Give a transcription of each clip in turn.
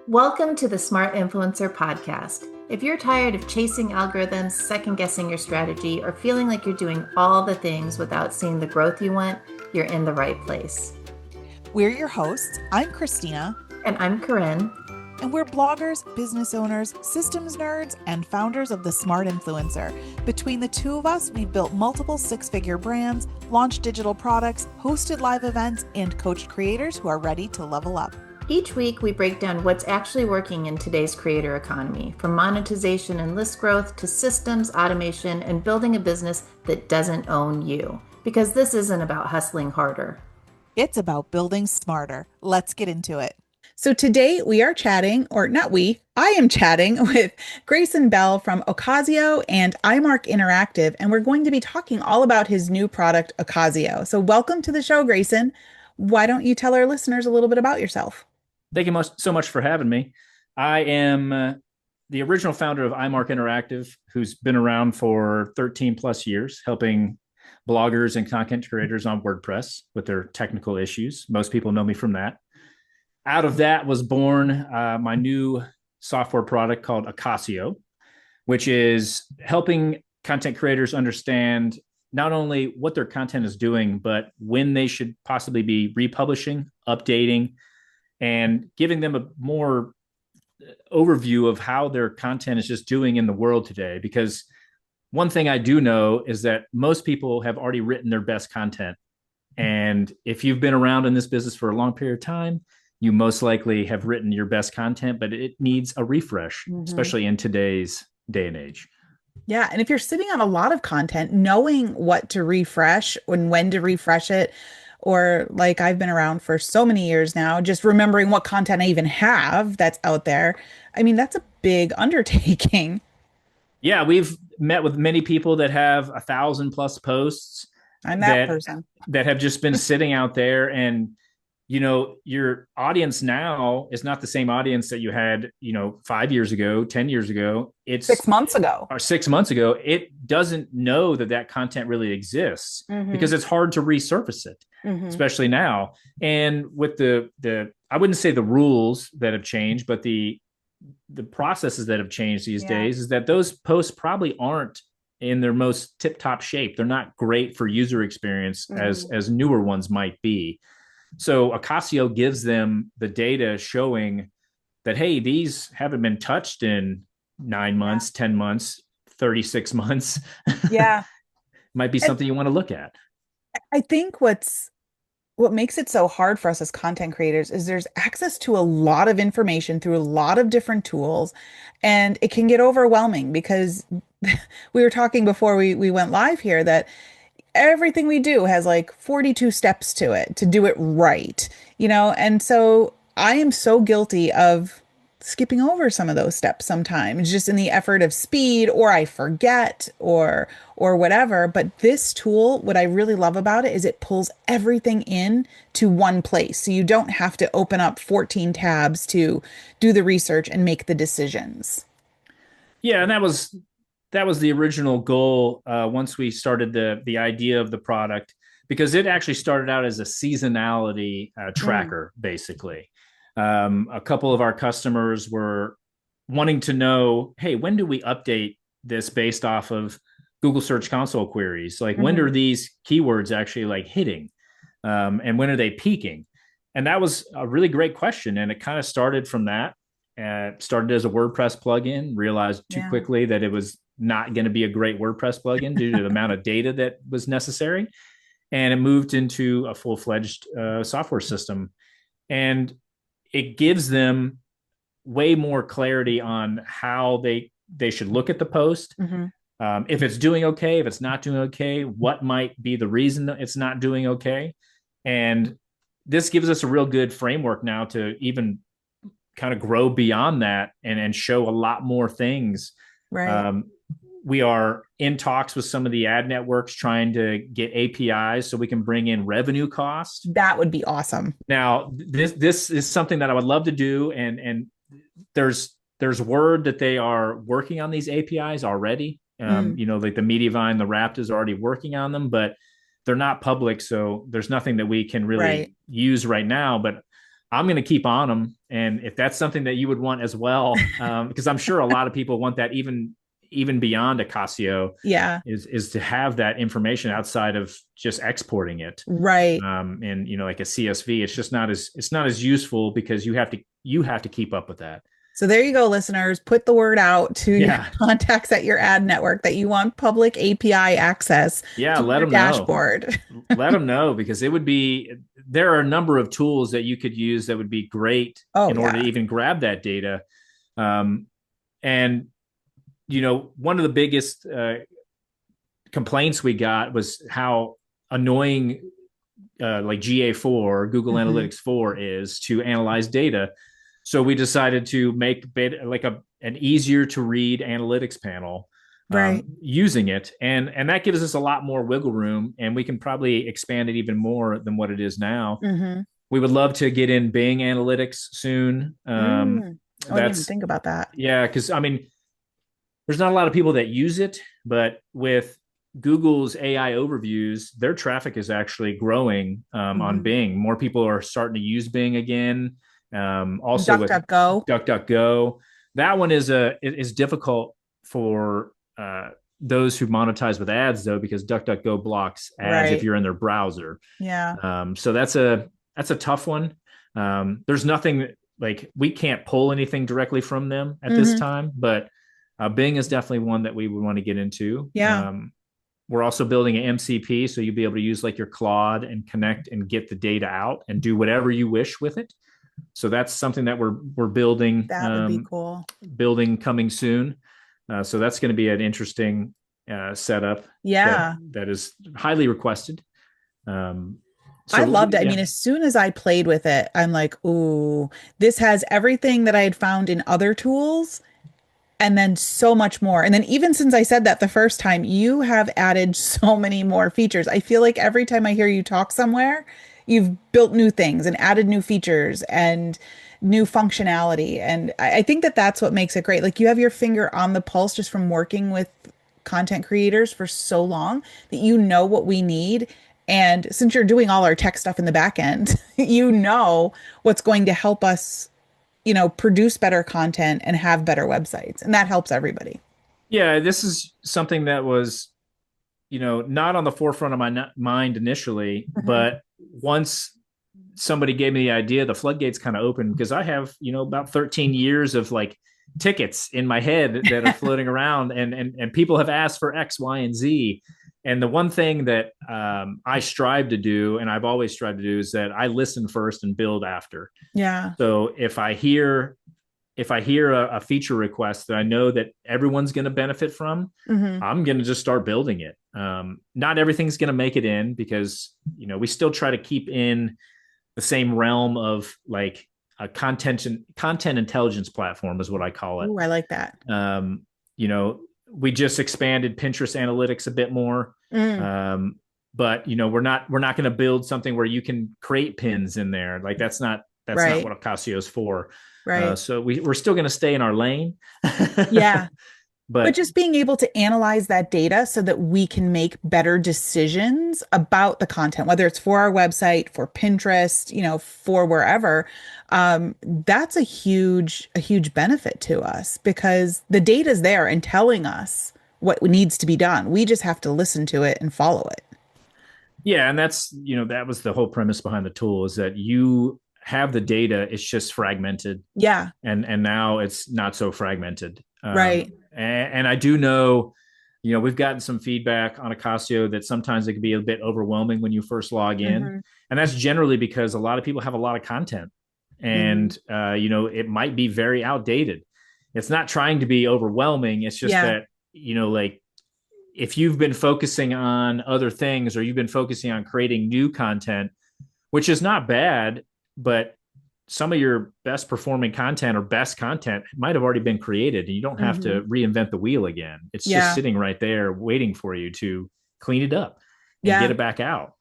Welcome to the Smart Influencer podcast. If you're tired of chasing algorithms, second guessing your strategy, or feeling like you're doing all the things without seeing the growth you want, you're in the right place. We're your hosts. I'm Christina. And I'm Corinne. And we're bloggers, business owners, systems nerds, and founders of the Smart Influencer. Between the two of us, we've built multiple six-figure brands, launched digital products, hosted live events, and coached creators who are ready to level up. Each week, we break down what's actually working in today's creator economy, from monetization and list growth to systems, automation, and building a business that doesn't own you. Because this isn't about hustling harder. It's about building smarter. Let's get into it. So today we are chatting, or not we, I am chatting with Grayson Bell from Ocasio and iMark Interactive, and we're going to be talking all about his new product, Ocasio. So welcome to the show, Grayson. Why don't you tell our listeners a little bit about yourself? Thank you so much for having me. I am the original founder of iMark Interactive, who's been around for 13 plus years, helping bloggers and content creators on WordPress with their technical issues. Most people know me from that. Out of that was born my new software product called Ocasio, which is helping content creators understand not only what their content is doing, but when they should possibly be republishing, updating, and giving them a more overview of how their content is just doing in the world today. Because one thing I do know is that most people have already written their best content. And if you've been around in this business for a long period of time, you most likely have written your best content, but it needs a refresh, especially in today's day and age. Yeah. And if you're sitting on a lot of content, knowing what to refresh and when to refresh it, or like I've been around for so many years now, just remembering what content I even have that's out there. I mean, that's a big undertaking. Yeah. We've met with many people that have 1,000 plus posts. I'm that person. That have just been sitting out there, and you know, your audience now is not the same audience that you had, 5 years ago, 10 years ago. It's 6 months ago. Or 6 months ago. It doesn't know that content really exists because it's hard to resurface it, especially now. And with the I wouldn't say the rules that have changed, but the processes that have changed these days is that those posts probably aren't in their most tip-top shape. They're not great for user experience as newer ones might be. So Ocasio gives them the data showing that, hey, these haven't been touched in 9 months, 10 months, 36 months. Yeah. Might be something you want to look at. I think what makes it so hard for us as content creators is there's access to a lot of information through a lot of different tools, and it can get overwhelming because we were talking before we went live here that everything we do has like 42 steps to it to do it right, and so I am so guilty of skipping over some of those steps sometimes just in the effort of speed, or I forget or whatever. But this tool, what I really love about it is it pulls everything in to one place. So you don't have to open up 14 tabs to do the research and make the decisions. Yeah, and that was the original goal once we started the idea of the product, because it actually started out as a seasonality tracker, basically. A couple of our customers were wanting to know, hey, when do we update this based off of Google Search Console queries? Like, when are these keywords actually like hitting? And when are they peaking? And that was a really great question. And it kind of started from that. Started as a WordPress plugin, realized too quickly that it was not going to be a great WordPress plugin due to the amount of data that was necessary. And it moved into a full-fledged software system. And it gives them way more clarity on how they should look at the post. If it's doing okay, if it's not doing okay, what might be the reason that it's not doing okay. And this gives us a real good framework now to even kind of grow beyond that and show a lot more things. Right. We are in talks with some of the ad networks trying to get APIs so we can bring in revenue costs. That would be awesome. Now, this is something that I would love to do. And there's word that they are working on these APIs already. Like the Mediavine, the Wrapped is already working on them, but they're not public. So there's nothing that we can really use right now. But I'm going to keep on them. And if that's something that you would want as well, because I'm sure a lot of people want that even beyond Acasio, Yeah. is to have that information outside of just exporting it. Right. And like a CSV, it's not as useful because you have to keep up with that. So there you go, listeners. Put the word out to your Yeah. contacts at your ad network that you want public API access Yeah. to Let your them know. dashboard. Let them know, because there are a number of tools that you could use that would be great Oh, in order yeah. to even grab that data. And, one of the biggest complaints we got was how annoying like GA4, Google Analytics 4, is to analyze data. So we decided to make like an easier to read analytics panel Right. using it. And that gives us a lot more wiggle room, and we can probably expand it even more than what it is now. We would love to get in Bing Analytics soon. I didn't even think about that. Yeah, because there's not a lot of people that use it, but with Google's AI overviews, their traffic is actually growing on Bing. More people are starting to use Bing again. Also with DuckDuckGo, that one is difficult for those who monetize with ads, though, because DuckDuckGo blocks ads if you're in their browser. Yeah. So that's a tough one. There's nothing, like, we can't pull anything directly from them at this time, but Bing is definitely one that we would want to get into. Yeah. We're also building an MCP, so you'll be able to use like your Claude and connect and get the data out and do whatever you wish with it. So that's something that we're building. That would be cool. Building coming soon. So that's going to be an interesting setup. Yeah. That is highly requested. I loved it. I mean, as soon as I played with it, I'm like, ooh, this has everything that I had found in other tools, and then so much more. And then even since I said that the first time, you have added so many more features. I feel like every time I hear you talk somewhere, you've built new things and added new features and new functionality. And I think that that's what makes it great. Like, you have your finger on the pulse just from working with content creators for so long that you know what we need. And since you're doing all our tech stuff in the back end, you know what's going to help us, produce better content and have better websites. And that helps everybody. Yeah, this is something that was, not on the forefront of my mind initially, but once somebody gave me the idea, the floodgates kind of opened, because I have, about 13 years of like tickets in my head that are floating around, and people have asked for X, Y, and Z. And the one thing that I strive to do, and I've always strived to do, is that I listen first and build after. Yeah. So if I hear a feature request that I know that everyone's going to benefit from, I'm going to just start building it. Not everything's going to make it in, because, we still try to keep in the same realm of like a content intelligence platform is what I call it. Ooh, I like that. We just expanded Pinterest analytics a bit more. But we're not going to build something where you can create pins in there. Like that's not what Acasio is for. Right. So we're still going to stay in our lane. Yeah. But just being able to analyze that data so that we can make better decisions about the content, whether it's for our website, for Pinterest, for wherever, that's a huge benefit to us, because the data is there and telling us what needs to be done. We just have to listen to it and follow it. Yeah. And that's, that was the whole premise behind the tool, is that you have the data, it's just fragmented. Yeah. And now it's not so fragmented. Right. And I do know, we've gotten some feedback on Acasio that sometimes it can be a bit overwhelming when you first log in. And that's generally because a lot of people have a lot of content, and, it might be very outdated. It's not trying to be overwhelming. It's just that, like, if you've been focusing on other things, or you've been focusing on creating new content, which is not bad, but some of your best performing content or best content might have already been created, and you don't have to reinvent the wheel again. It's just sitting right there waiting for you to clean it up and get it back out.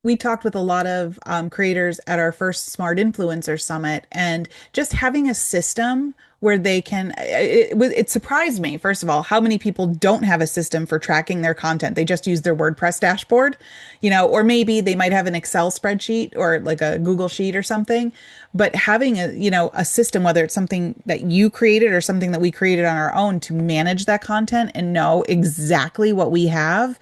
we talked with a lot of creators at our first Smart Influencer Summit, and just having a system where they can, it surprised me, first of all, how many people don't have a system for tracking their content. They just use their WordPress dashboard, or maybe they might have an Excel spreadsheet or like a Google Sheet or something. But having a system, whether it's something that you created or something that we created on our own, to manage that content and know exactly what we have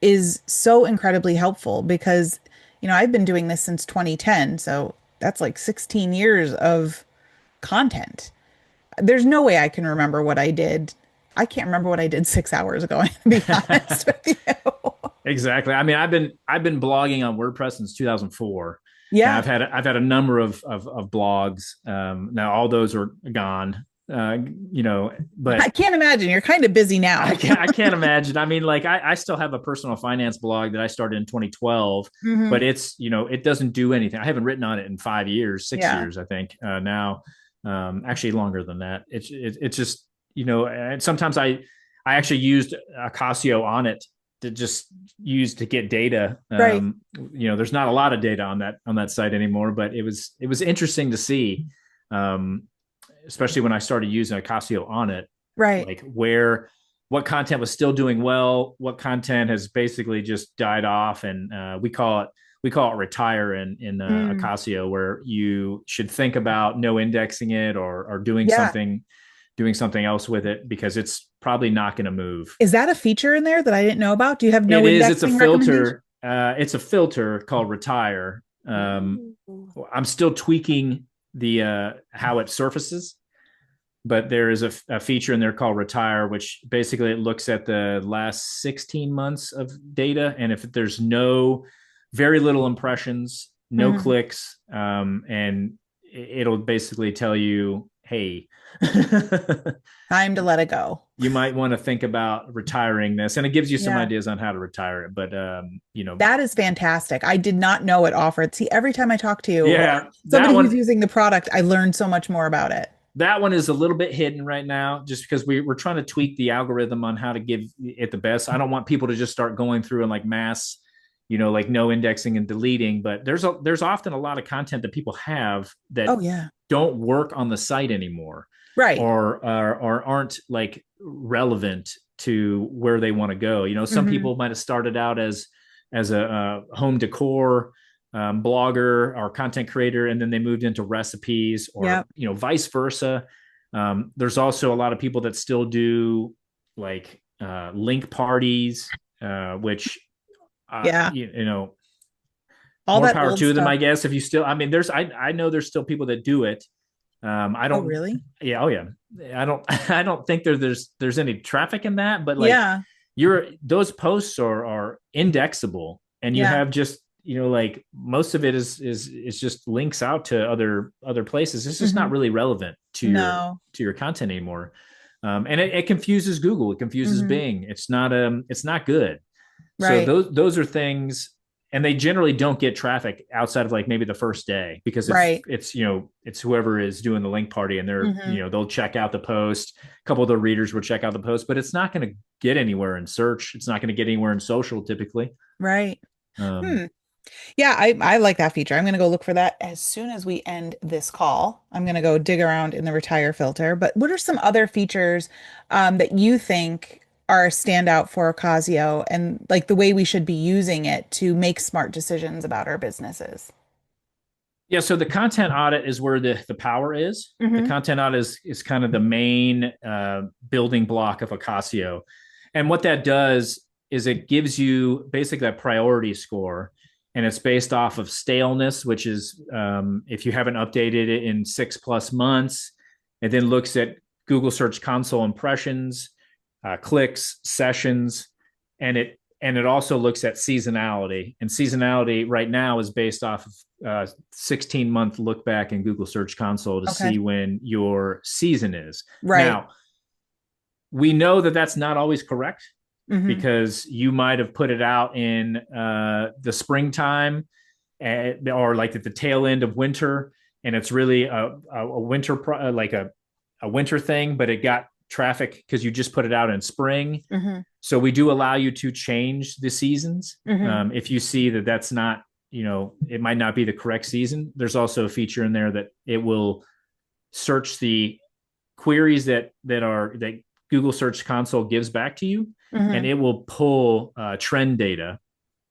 is so incredibly helpful because, I've been doing this since 2010. So that's like 16 years of content. There's no way I can remember what I did. I can't remember what I did 6 hours ago, to be honest with you. Exactly. I mean, I've been blogging on WordPress since 2004. Yeah. And I've had a number of blogs. Now all those are gone. But I can't imagine. You're kind of busy now. I can't imagine. I mean, like I still have a personal finance blog that I started in 2012, but it's, it doesn't do anything. I haven't written on it in 5 years, 6 years, I think, now. Actually longer than that. It's just, and sometimes I actually used Ocasio on it to just use to get data. Right. There's not a lot of data on that site anymore, but it was interesting to see, especially when I started using Ocasio on it, right? Like what content was still doing well, what content has basically just died off, and we call it retire in Ocasio, where you should think about no indexing it or doing something else with it because it's probably not going to move. Is that a feature in there that I didn't know about? Do you have no It indexing? It's a filter. It's a filter called retire. I'm still tweaking the how it surfaces, but there is a feature in there called retire, which basically it looks at the last 16 months of data, and if there's very little impressions, no clicks, and it'll basically tell you, hey, time to let it go. You might want to think about retiring this, and it gives you some ideas on how to retire it. But that is fantastic. I did not know it offered. See, every time I talk to you, somebody who's using the product, I learn so much more about it. That one is a little bit hidden right now, just because we're trying to tweak the algorithm on how to give it the best. I don't want people to just start going through and like mass, like no indexing and deleting. But there's often a lot of content that people have that don't work on the site anymore, right? Or aren't like relevant to where they want to go. Some people might have started out as a home decor blogger or content creator, and then they moved into recipes, or vice versa. There's also a lot of people that still do like link parties, which all more power to them, I guess. If you still, I mean, I know there's still people that do it. I don't really. Yeah. Oh yeah. I don't think there's any traffic in that, but those posts are indexable, and you have just, like most of it is just links out to other places. It's just not really relevant to your content anymore. And it confuses Google. It confuses Bing. It's not good. Right. So those are things, and they generally don't get traffic outside of like maybe the first day, because it's whoever is doing the link party, and they're, they'll check out the post. A couple of the readers will check out the post, but it's not going to get anywhere in search. It's not going to get anywhere in social typically. Right. Yeah, I like that feature. I'm going to go look for that as soon as we end this call. I'm going to go dig around in the retire filter. But what are some other features that you think are a standout for Ocasio, and like the way we should be using it to make smart decisions about our businesses? Yeah, so the content audit is where the power is. The content audit is kind of the main building block of Ocasio. And what that does is it gives you basically a priority score. And it's based off of staleness, which is if you haven't updated it in 6+ months. It then looks at Google Search Console impressions, clicks, sessions, and it also looks at seasonality. And seasonality right now is based off of 16-month look back in Google Search Console to see when your season is. Right. Now, we know that that's not always correct. Because you might have put it out in the springtime, or like at the tail end of winter, and it's really a winter like a winter thing, but it got traffic because you just put it out in spring. So we do allow you to change the seasons if you see that that's not it might not be the correct season. There's also a feature in there that it will search the queries that Google Search Console gives back to you, and Hmm. it will pull trend data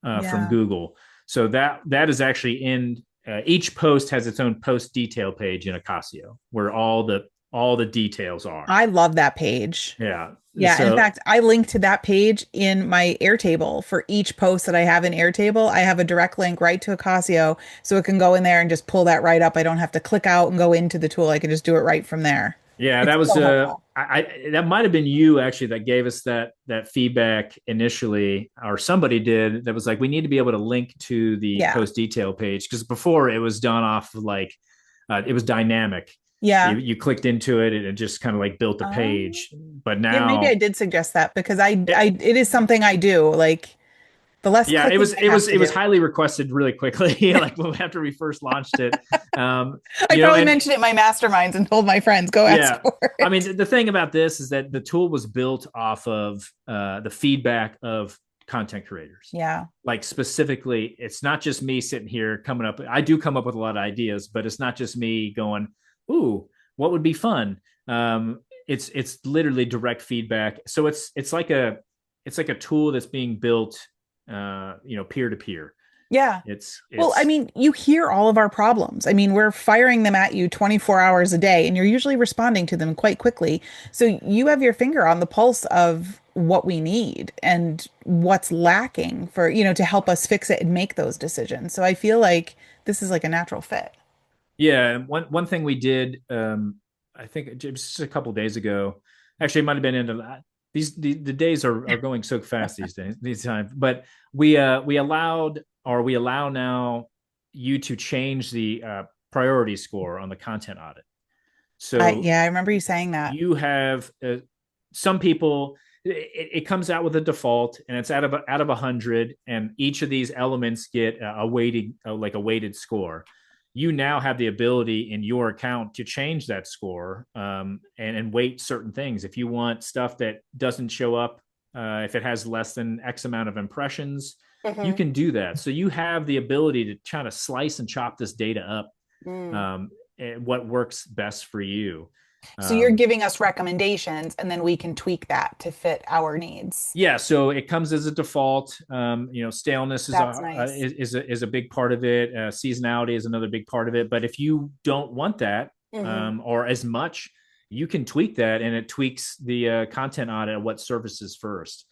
from Yeah. Google. So that is actually in each post has its own post detail page in Ocasio where all the details are. I love that page. Yeah. Yeah, in So fact, I link to that page in my Airtable for each post that I have in Airtable. I have a direct link right to Ocasio, so it can go in there and just pull that right up. I don't have to click out and go into the tool. I can just do it right from there. yeah, It's that was so helpful. that might have been you actually that gave us that feedback initially, or somebody did that was like, we need to be able to link to the Yeah. post detail page because before it was done off of like it was dynamic. Yeah. You clicked into it and it just kind of like built the Um, page. But yeah, maybe I now did suggest that because it, it is something I do. Like the less yeah, clicking I have to it was do. highly requested really quickly, like after we first launched it. Um, I probably and mentioned it in my masterminds and told my friends, go ask yeah, for I it. mean the thing about this is that the tool was built off of the feedback of content creators. Yeah. Like specifically, it's not just me sitting here coming up. I do come up with a lot of ideas, but it's not just me going, "Ooh, what would be fun?" It's literally direct feedback. So it's like a tool that's being built, peer to peer. Yeah. It's Well, I it's mean, you hear all of our problems. I mean, we're firing them at you 24 hours a day, and you're usually responding to them quite quickly. So you have your finger on the pulse of what we need and what's lacking for, to help us fix it and make those decisions. So I feel like this is like a natural fit. Yeah, one thing we did, I think just a couple days ago. Actually, it might have been into that. The days are going so fast these times. But we allowed or we allow now you to change the priority score on the content audit. So Yeah, I remember you saying that. you have some people. It comes out with a default, and it's out of 100, and each of these elements get a weighted like a weighted score. You now have the ability in your account to change that score and weight certain things. If you want stuff that doesn't show up, if it has less than X amount of impressions, you Hmm. can do that. So you have the ability to try to slice and chop this data up, Mm. um, what works best for you. So you're Um, giving us recommendations, and then we can tweak that to fit our needs. yeah, so it comes as a default. Staleness is That's a nice. is a big part of it. Seasonality is another big part of it. But if you don't want that Hmm. or as much, you can tweak that, and it tweaks the content audit of what surfaces first.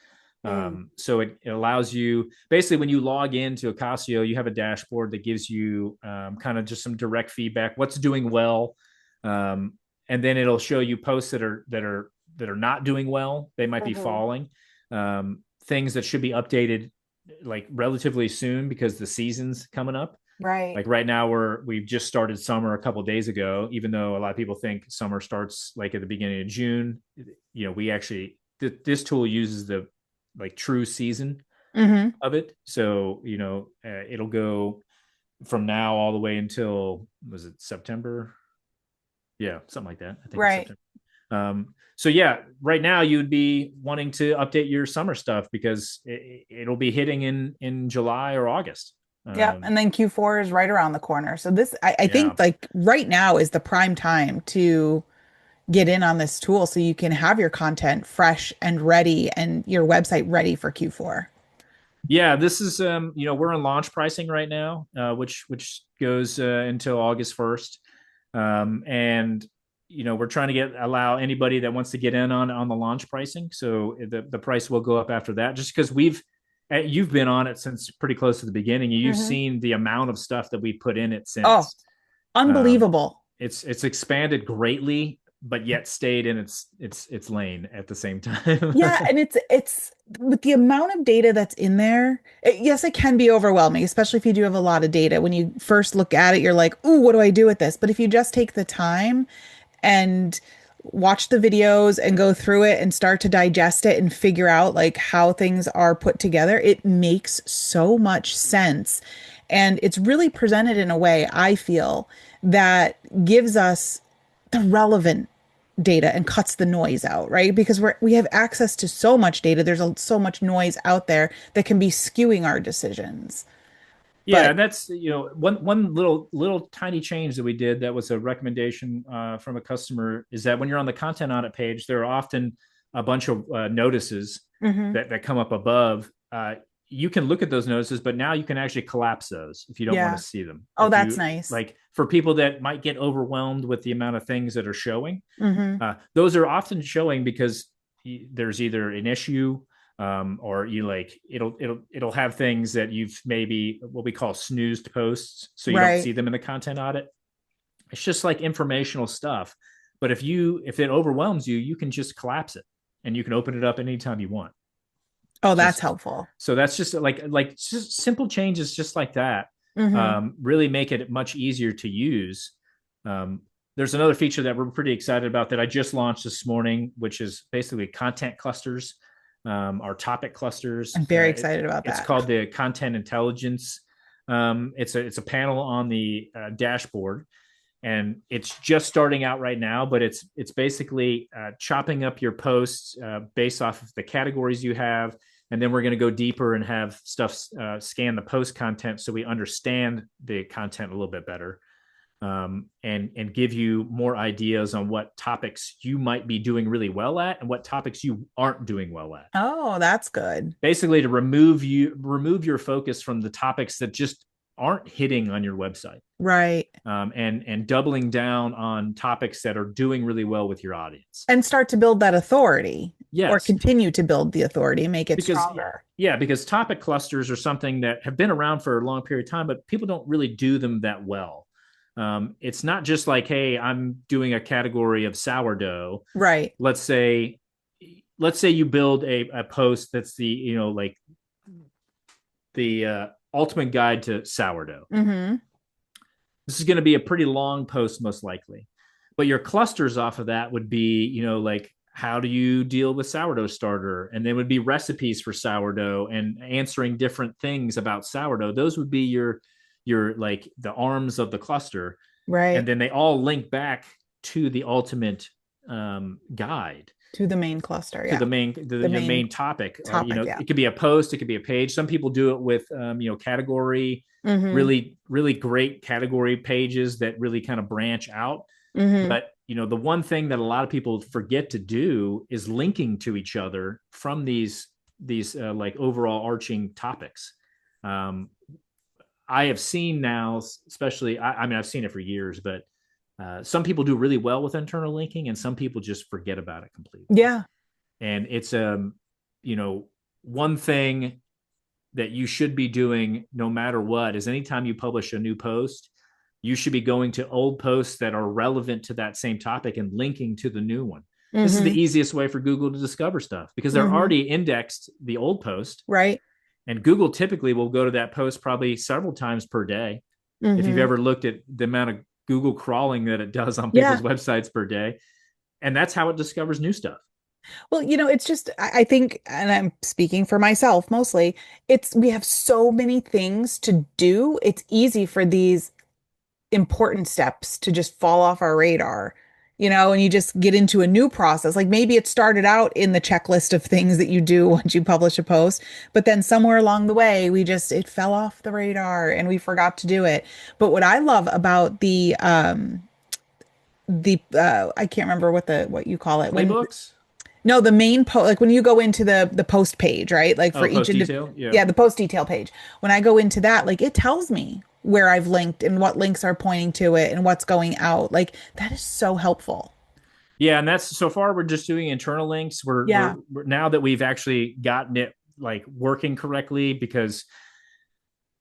Mm. So it allows you basically when you log into Ocasio, you have a dashboard that gives you kind of just some direct feedback, what's doing well, um, and then it'll show you posts that are not doing well. They might be Hmm. falling. Things that should be updated like relatively soon because the season's coming up. Right. Like right now we've just started summer a couple of days ago, even though a lot of people think summer starts like at the beginning of June. We actually this tool uses the like true season Hmm. of it. So, it'll go from now all the way until, was it September? Yeah, something like that. I think it's Right. September. So yeah, right now you'd be wanting to update your summer stuff because it'll be hitting in July or August. Yeah. And then Q4 is right around the corner. So I Yeah, think like right now is the prime time to get in on this tool so you can have your content fresh and ready and your website ready for Q4. yeah. This is we're in launch pricing right now, which goes until August 1st, and we're trying to allow anybody that wants to get in on the launch pricing. So the price will go up after that, just because you've been on it since pretty close to the beginning. You've Hmm. seen the amount of stuff that we put in it Oh, since. Um, unbelievable. it's expanded greatly, but yet stayed in its lane at the same time. Yeah, and it's with the amount of data that's in there. Yes, it can be overwhelming, especially if you do have a lot of data. When you first look at it, you're like, "Ooh, what do I do with this?" But if you just take the time and watch the videos and go through it and start to digest it and figure out like how things are put together, it makes so much sense. And it's really presented in a way, I feel, that gives us the relevant data and cuts the noise out, right? Because we have access to so much data. There's so much noise out there that can be skewing our decisions. Yeah, But and that's one little tiny change that we did that was a recommendation from a customer is that when you're on the content audit page, there are often a bunch of notices mhm. that come up above. You can look at those notices, but now you can actually collapse those if you don't want Yeah. to see them. Oh, If that's you nice. like, for people that might get overwhelmed with the amount of things that are showing, Mhm. those are often showing because there's either an issue, or it'll have things that you've maybe what we call snoozed posts, so you don't Right. see them in the content audit. It's just like informational stuff. But if it overwhelms you, you can just collapse it and you can open it up anytime you want. Oh, that's Just helpful. so that's just like just simple changes just like that, Mhm. really make it much easier to use. Um, there's another feature that we're pretty excited about that I just launched this morning, which is basically content clusters, our topic clusters. I'm very excited about It's that. called the content intelligence. It's a panel on the dashboard, and it's just starting out right now, but it's basically chopping up your posts based off of the categories you have, and then we're going to go deeper and have stuff scan the post content so we understand the content a little bit better, and give you more ideas on what topics you might be doing really well at and what topics you aren't doing well at. Oh, that's good. Basically, to remove your focus from the topics that just aren't hitting on your website, Right. and doubling down on topics that are doing really well with your audience. And start to build that authority or Yes, continue to build the authority, make it because stronger. because topic clusters are something that have been around for a long period of time, but people don't really do them that well. It's not just like, hey, I'm doing a category of sourdough. Right. Let's say you build a post that's the ultimate guide to sourdough. Mm-hmm. This is going to be a pretty long post, most likely. But your clusters off of that would be, like, how do you deal with sourdough starter? And then would be recipes for sourdough and answering different things about sourdough. Those would be your like the arms of the cluster. And Right. then they all link back to the ultimate guide, To the main cluster. to Yeah. the The main main topic. topic. Yeah. It could be a post, it could be a page. Some people do it with category, Mm-hmm. really really great category pages that really kind of branch out. Mm-hmm. But the one thing that a lot of people forget to do is linking to each other from these like overall arching topics. I have seen now, especially, I mean, I've seen it for years, but some people do really well with internal linking, and some people just forget about it completely. Yeah. And it's one thing that you should be doing no matter what is anytime you publish a new post, you should be going to old posts that are relevant to that same topic and linking to the new one. This is Mm-hmm. the easiest way for Google to discover stuff because they're Mm-hmm. already indexed the old post. Right. And Google typically will go to that post probably several times per day. Mm-hmm. If you've ever looked at the amount of Google crawling that it does on Yeah. people's websites per day. And that's how it discovers new stuff. Well, it's just, I think, and I'm speaking for myself mostly, we have so many things to do. It's easy for these important steps to just fall off our radar, and you just get into a new process. Like maybe it started out in the checklist of things that you do once you publish a post, but then somewhere along the way, it fell off the radar and we forgot to do it. But what I love about the I can't remember what you call it Playbooks? no, the main post, like when you go into the post page, right? Like for each post detail? yeah, the post detail page. When I go into that, like it tells me where I've linked and what links are pointing to it and what's going out. Like that is so helpful. Yeah, and that's so far we're just doing internal links. Yeah. We're now that we've actually gotten it like working correctly, because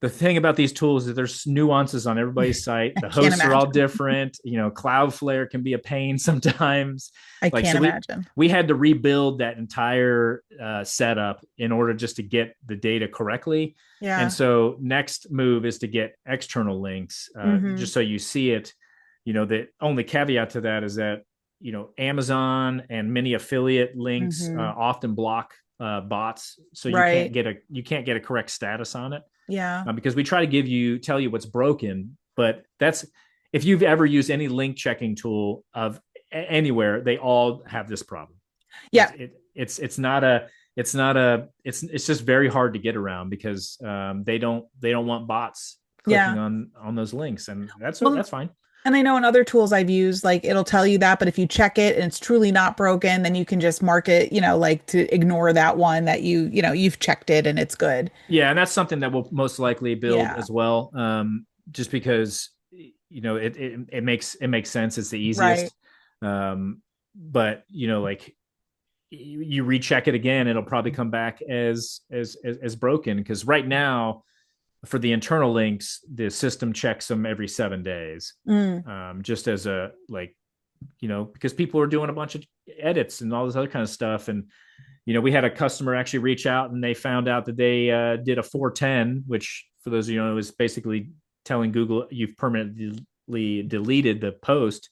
the thing about these tools is that there's nuances on everybody's site. The hosts are all different. Cloudflare can be a pain sometimes. I can't imagine. We had to rebuild that entire setup in order just to get the data correctly. Yeah. And so next move is to get external links, just so you see it. The only caveat to that is that, Amazon and many affiliate links often block bots. So you can't get a correct status on it. Yeah. Because we try to tell you what's broken, but if you've ever used any link checking tool of anywhere, they all have this problem. Yeah. It's not it's not a it's just very hard to get around because they don't want bots clicking Yeah. on those links, and Well, that's fine. and I know in other tools I've used, like it'll tell you that, but if you check it and it's truly not broken, then you can just mark it, like to ignore that one that you've checked it and it's good. Yeah, and that's something that we'll most likely build Yeah. as well, just because it makes sense. It's the Right. easiest, but like you recheck it again, it'll probably come back as broken because right now for the internal links, the system checks them every 7 days, Mm. just as a like because people are doing a bunch of edits and all this other kind of stuff. And we had a customer actually reach out and they found out that they did a 410, which for those of you know is basically telling Google you've permanently deleted the post.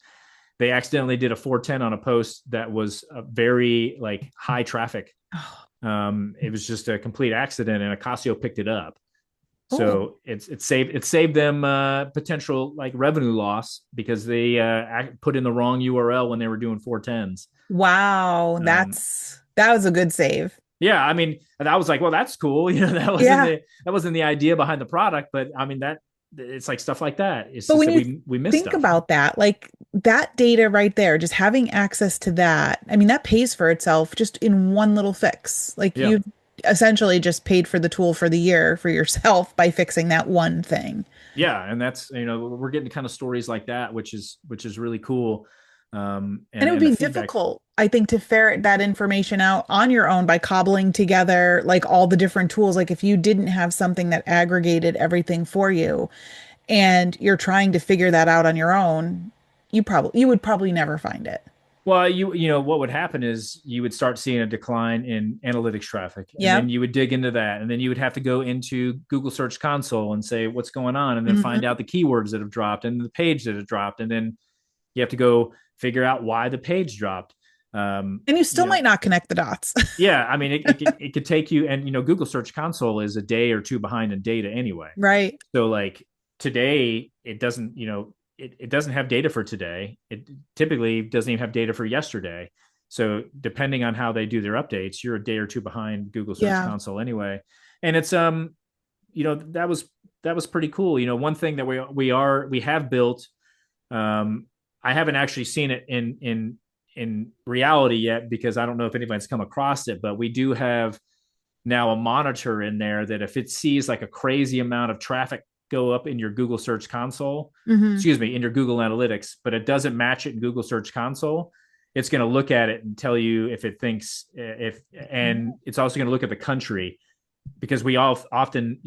They accidentally did a 410 on a post that was a very like high traffic. Oh. It was just a complete accident, and Acasio picked it up. Oh. So it saved them potential like revenue loss because they put in the wrong URL when they were doing 410s. Wow. Um, That was a good save. yeah, I mean, and I was like, well, that's cool. Yeah. That wasn't the idea behind the product, but I mean that it's like stuff like that. It's But just when that you we miss think stuff. about that, like that data right there, just having access to that, I mean, that pays for itself just in one little fix. Like Yeah. you essentially just paid for the tool for the year for yourself by fixing that one thing. Yeah, and that's we're getting kind of stories like that, which is really cool. And And it would the be feedback. difficult, I think, to ferret that information out on your own by cobbling together like all the different tools. Like if you didn't have something that aggregated everything for you and you're trying to figure that out on your own, you would probably never find it. Well, what would happen is you would start seeing a decline in analytics traffic, and then Yep. you would dig into that, and then you would have to go into Google Search Console and say what's going on, and then find Hmm. out the keywords that have dropped and the page that have dropped, and then you have to go figure out why the page dropped. Um, And you you still know, might not connect the dots. yeah, I mean, it could take you, and Google Search Console is a day or two behind in data anyway. Right. So like today, it doesn't, it doesn't have data for today. It typically doesn't even have data for yesterday. So depending on how they do their updates, you're a day or two behind Google Search Yeah. Console anyway. And it's that was pretty cool. One thing that we have built, I haven't actually seen it in reality yet because I don't know if anybody's come across it, but we do have now a monitor in there that if it sees like a crazy amount of traffic go up in your Google Search Console, Hmm. excuse me, in your Google Analytics, but it doesn't match it in Google Search Console, it's going to look at it and tell you if it thinks if, and it's also going to look at the country because we all often,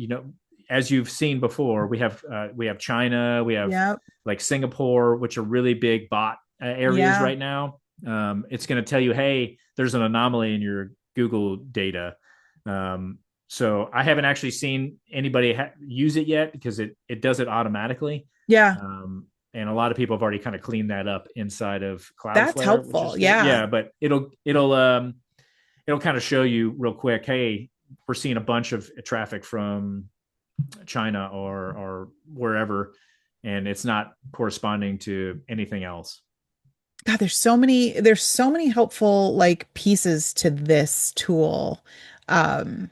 as you've seen before, we have China, we have Yep. like Singapore, which are really big bot areas Yeah. right now. It's going to tell you, hey, there's an anomaly in your Google data. So I haven't actually seen anybody use it yet because it does it automatically. Yeah. And a lot of people have already kind of cleaned that up inside of That's Cloudflare, which helpful. is good. Yeah. Yeah, but it'll kind of show you real quick, hey, we're seeing a bunch of traffic from China or wherever, and it's not corresponding to anything else. God, there's so many helpful like pieces to this tool. Um,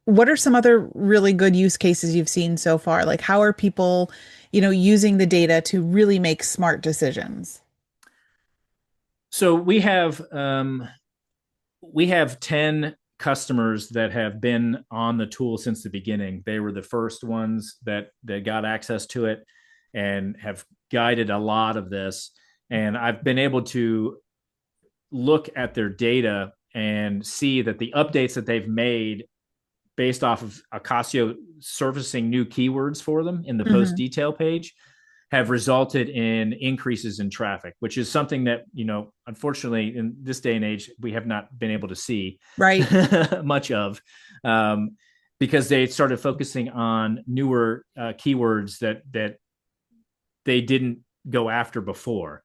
what are some other really good use cases you've seen so far? Like how are people, using the data to really make smart decisions? So we have 10 customers that have been on the tool since the beginning. They were the first ones that got access to it and have guided a lot of this. And I've been able to look at their data and see that the updates that they've made based off of Acasio surfacing new keywords for them in the post Hmm. detail page have resulted in increases in traffic, which is something that, unfortunately, in this day and age, we have not been able to see Right. much of, um, because they started focusing on newer keywords that they didn't go after before.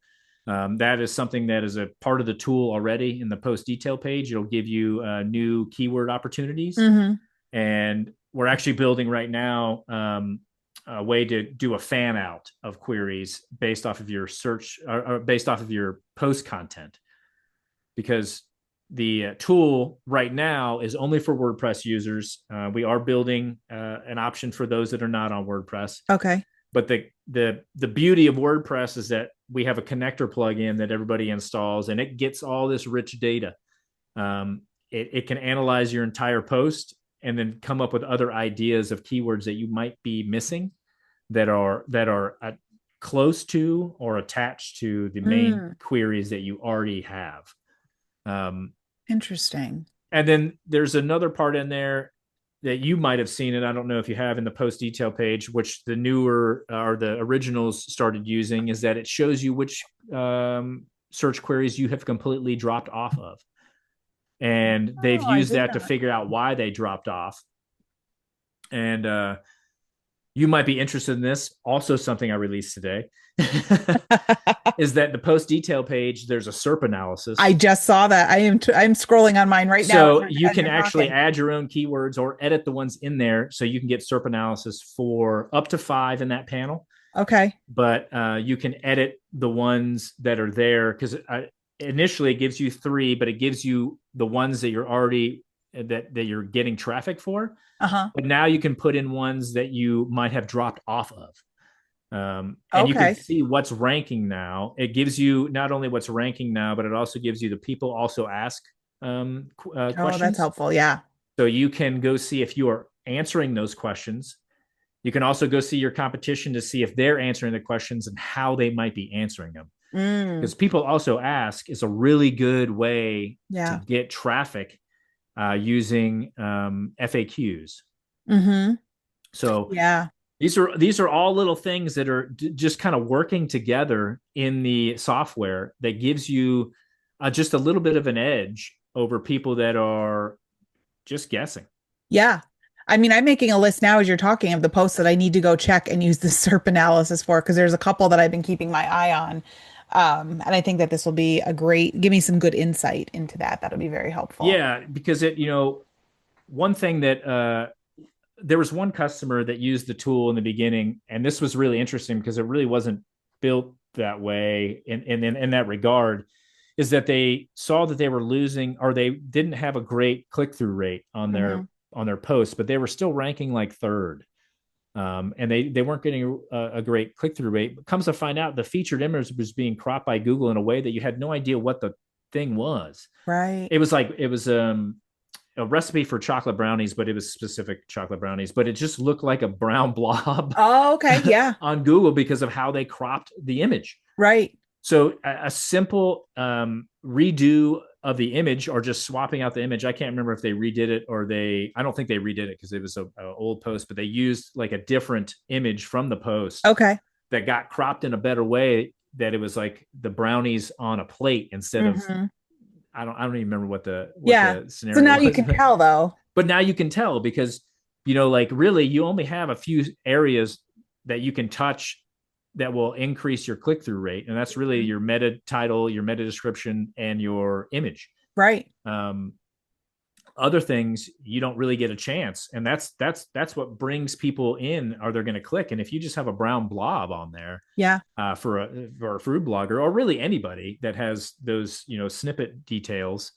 That is something that is a part of the tool already in the post detail page. It'll give you new keyword opportunities. Hmm. And we're actually building right now a way to do a fan out of queries based off of your search or based off of your post content, because the tool right now is only for WordPress users. We are building an option for those that are not on WordPress. Okay. But the beauty of WordPress is that we have a connector plugin that everybody installs, and it gets all this rich data. It can analyze your entire post and then come up with other ideas of keywords that you might be missing that are close to or attached to the main queries that you already have. Interesting. And then there's another part in there that you might have seen, and I don't know if you have, in the post detail page, which the newer or the originals started using, is that it shows you which search queries you have completely dropped off of. And they've used that to figure out why they dropped off. And you might be interested in this. Also, something I released today is that the post detail page, there's a SERP analysis. I just saw that. I'm scrolling on mine right now. So you can actually add your own keywords or edit the ones in there. So you can get SERP analysis for up to 5 in that panel. Okay. But you can edit the ones that are there, because initially it gives you 3, but it gives you the ones that you're already that you're getting traffic for. But now you can put in ones that you might have dropped off of. And you can see what's ranking now. It gives you not only what's ranking now, but it also gives you the people also ask questions. Oh, that's helpful. Yeah. So you can go see if you are answering those questions. You can also go see your competition to see if they're answering the questions and how they might be answering them. Because people also ask is a really good way to get traffic using FAQs. So these are all little things that are just kind of working together in the software that gives you just a little bit of an edge over people that are just guessing. Yeah. I mean, I'm making a list now as you're talking of the posts that I need to go check and use the SERP analysis for, because there's a couple that I've been keeping my eye on. And I think that this will be give me some good insight into that. That'll be very helpful. Yeah, because one thing that there was one customer that used the tool in the beginning, and this was really interesting because it really wasn't built that way in that regard, is that they saw that they were losing, or they didn't have a great click-through rate on their posts, but they were still ranking like 3rd. And they weren't getting a great click-through rate. But comes to find out, the featured image was being cropped by Google in a way that you had no idea what the thing was. Right. It was a recipe for chocolate brownies, but it was specific chocolate brownies, but it just looked like a brown blob. Oh, okay. Yeah. On Google because of how they cropped the image. Right. So a simple redo of the image, or just swapping out the image. I can't remember if they redid it or I don't think they redid it because it was an old post, but they used like a different image from the post. Okay. That got cropped in a better way, that it was like the brownies on a plate instead of, I don't even remember what the scenario was. So now you can tell though. But now you can tell because, like really you only have a few areas that you can touch that will increase your click-through rate. And that's really your meta title, your meta description, and your image. Right. Other things, you don't really get a chance. And that's what brings people in, are they're going to click. And if you just have a brown blob on there, for a food blogger, or really anybody that has those, snippet details,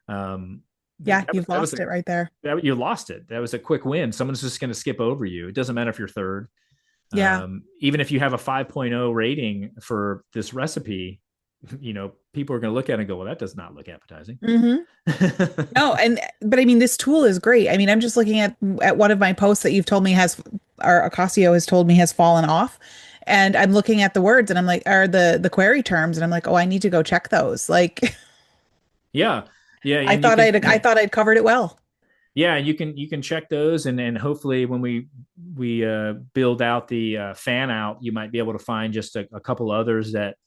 you've lost it right there. You lost it. That was a quick win. Someone's just going to skip over you. It doesn't matter if you're 3rd. Even if you have a 5.0 rating for this recipe, people are going to look at it and go, well, that does not look appetizing. No. But I mean, this tool is great. I mean, I'm just looking at one of my posts that you've told me Ocasio has told me has fallen off. And I'm looking at the words and I'm like, are the query terms. And I'm like, oh, I need to go check those. Like, yeah. I thought I'd covered it well. Yeah, you can check those, and hopefully when we build out the fan out, you might be able to find just a couple others that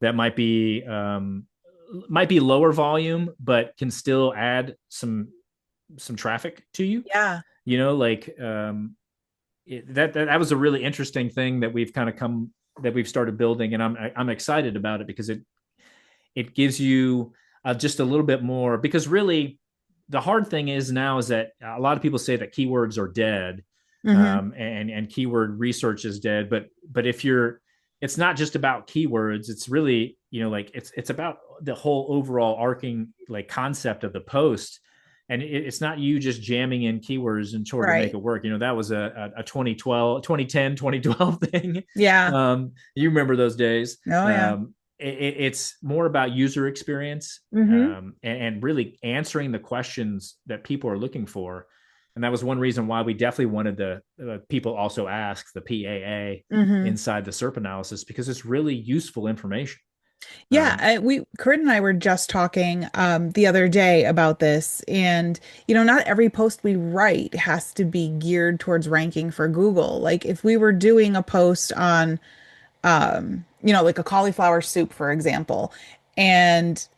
might be lower volume, but can still add some traffic to you. Yeah, that was a really interesting thing that we've started building, and I'm excited about it because it gives you just a little bit more, because really. The hard thing is that a lot of people say that keywords are dead, and keyword research is dead. But if you're it's not just about keywords. It's really, like it's about the whole overall arcing like concept of the post. And it's not you just jamming in keywords in order to make it work. That was a 2012, 2010, 2012 thing. Yeah. You remember those days. Oh, yeah. It's more about user experience, and really answering the questions that people are looking for. And that was one reason why we definitely wanted the people also ask the PAA inside the SERP analysis, because it's really useful information. Yeah, Corinne and I were just talking the other day about this, and not every post we write has to be geared towards ranking for Google. Like if we were doing a post on like a cauliflower soup, for example, and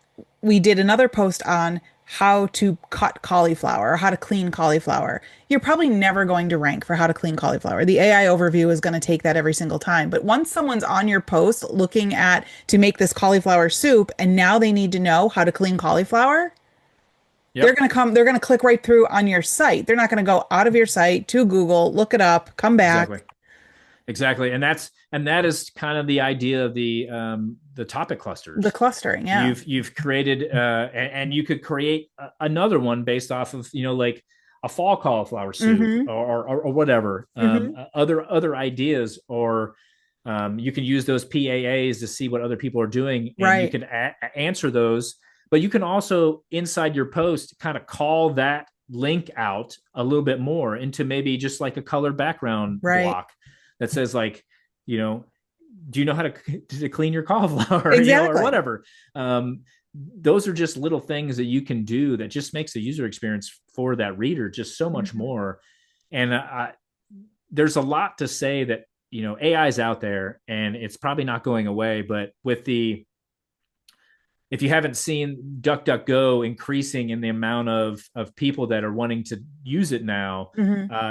we did another post on how to cut cauliflower or how to clean cauliflower. You're probably never going to rank for how to clean cauliflower. The AI overview is going to take that every single time. But once someone's on your post looking at to make this cauliflower soup and now they need to know how to clean cauliflower, they're going to click right through on your site. They're not going to go out of your site to Google, look it up, come back. Exactly. And that is kind of the idea of the topic clusters. The clustering, yeah. You've created and you could create another one based off of, like a fall cauliflower soup or whatever. Other ideas, or you can use those PAAs to see what other people are doing, and you can answer those. But you can also inside your post kind of call that link out a little bit more into maybe just like a colored background block that says like, do you know how to clean your cauliflower or whatever. Those are just little things that you can do that just makes the user experience for that reader just so much more. And there's a lot to say that, AI is out there and it's probably not going away, but if you haven't seen DuckDuckGo increasing in the amount of people that are wanting to use it now,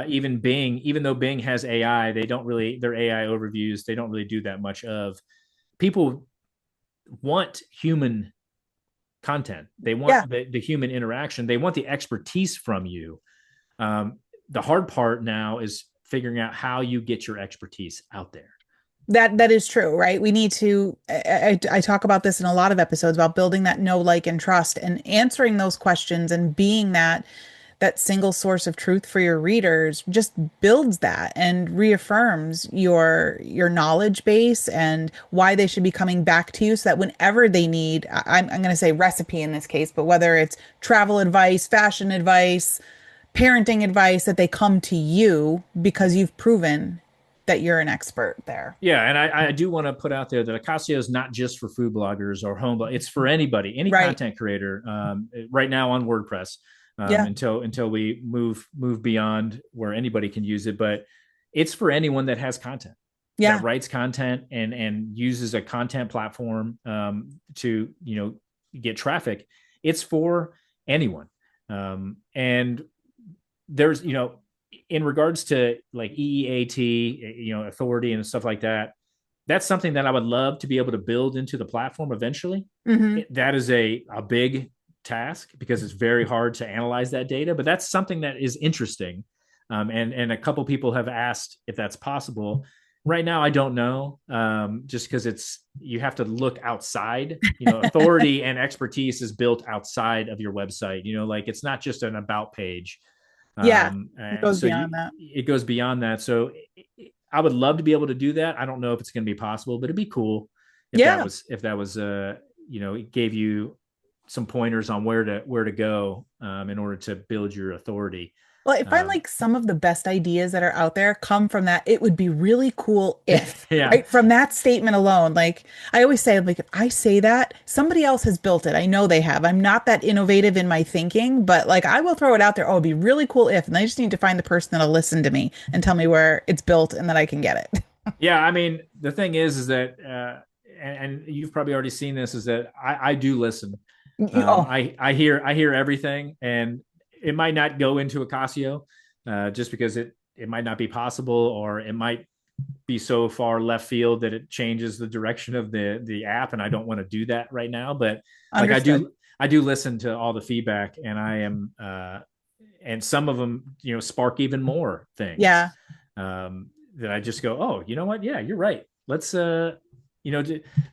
even though Bing has AI, their AI overviews, they don't really do that much of. People want human content. They want the human interaction. They want the expertise from you. The hard part now is figuring out how you get your expertise out there. That is true, right? We need to, I talk about this in a lot of episodes about building that know, like, and trust, and answering those questions and being that single source of truth for your readers just builds that and reaffirms your knowledge base and why they should be coming back to you, so that whenever they need, I'm going to say recipe in this case, but whether it's travel advice, fashion advice, parenting advice, that they come to you because you've proven that you're an expert there. Yeah. And I do want to put out there that Acasio is not just for food bloggers or home, it's for anybody, any content creator, right now on WordPress, until we move beyond where anybody can use it. But it's for anyone that has content, that writes content and uses a content platform to, get traffic. It's for anyone. And there's, in regards to like EEAT, authority and stuff like that, that's something that I would love to be able to build into the platform eventually. That is a big task because it's very hard to analyze that data, but that's something that is interesting. And a couple people have asked if that's possible. Right now, I don't know, just because you have to look outside, authority and expertise is built outside of your website, like it's not just an about page. It goes beyond that. It goes beyond that. So I would love to be able to do that. I don't know if it's going to be possible, but it'd be cool if that was it gave you some pointers on where to go in order to build your authority. Well, I find like some of the best ideas that are out there come from that. It would be really cool if, right? From that statement alone. Like I always say, like, if I say that, somebody else has built it. I know they have. I'm not that innovative in my thinking, but like I will throw it out there. Oh, it'd be really cool if, and I just need to find the person that'll listen to me and tell me where it's built and that I can get it. Yeah. I mean, the thing is that, and you've probably already seen this, is that I do listen. I hear everything, and it might not go into Acasio just because it might not be possible, or it might be so far left field that it changes the direction of the app. And I don't want to do that right now, but like I do listen to all the feedback, and I am, and some of them, spark even more things. That I just go, oh, you know what? Yeah, you're right. let's you know,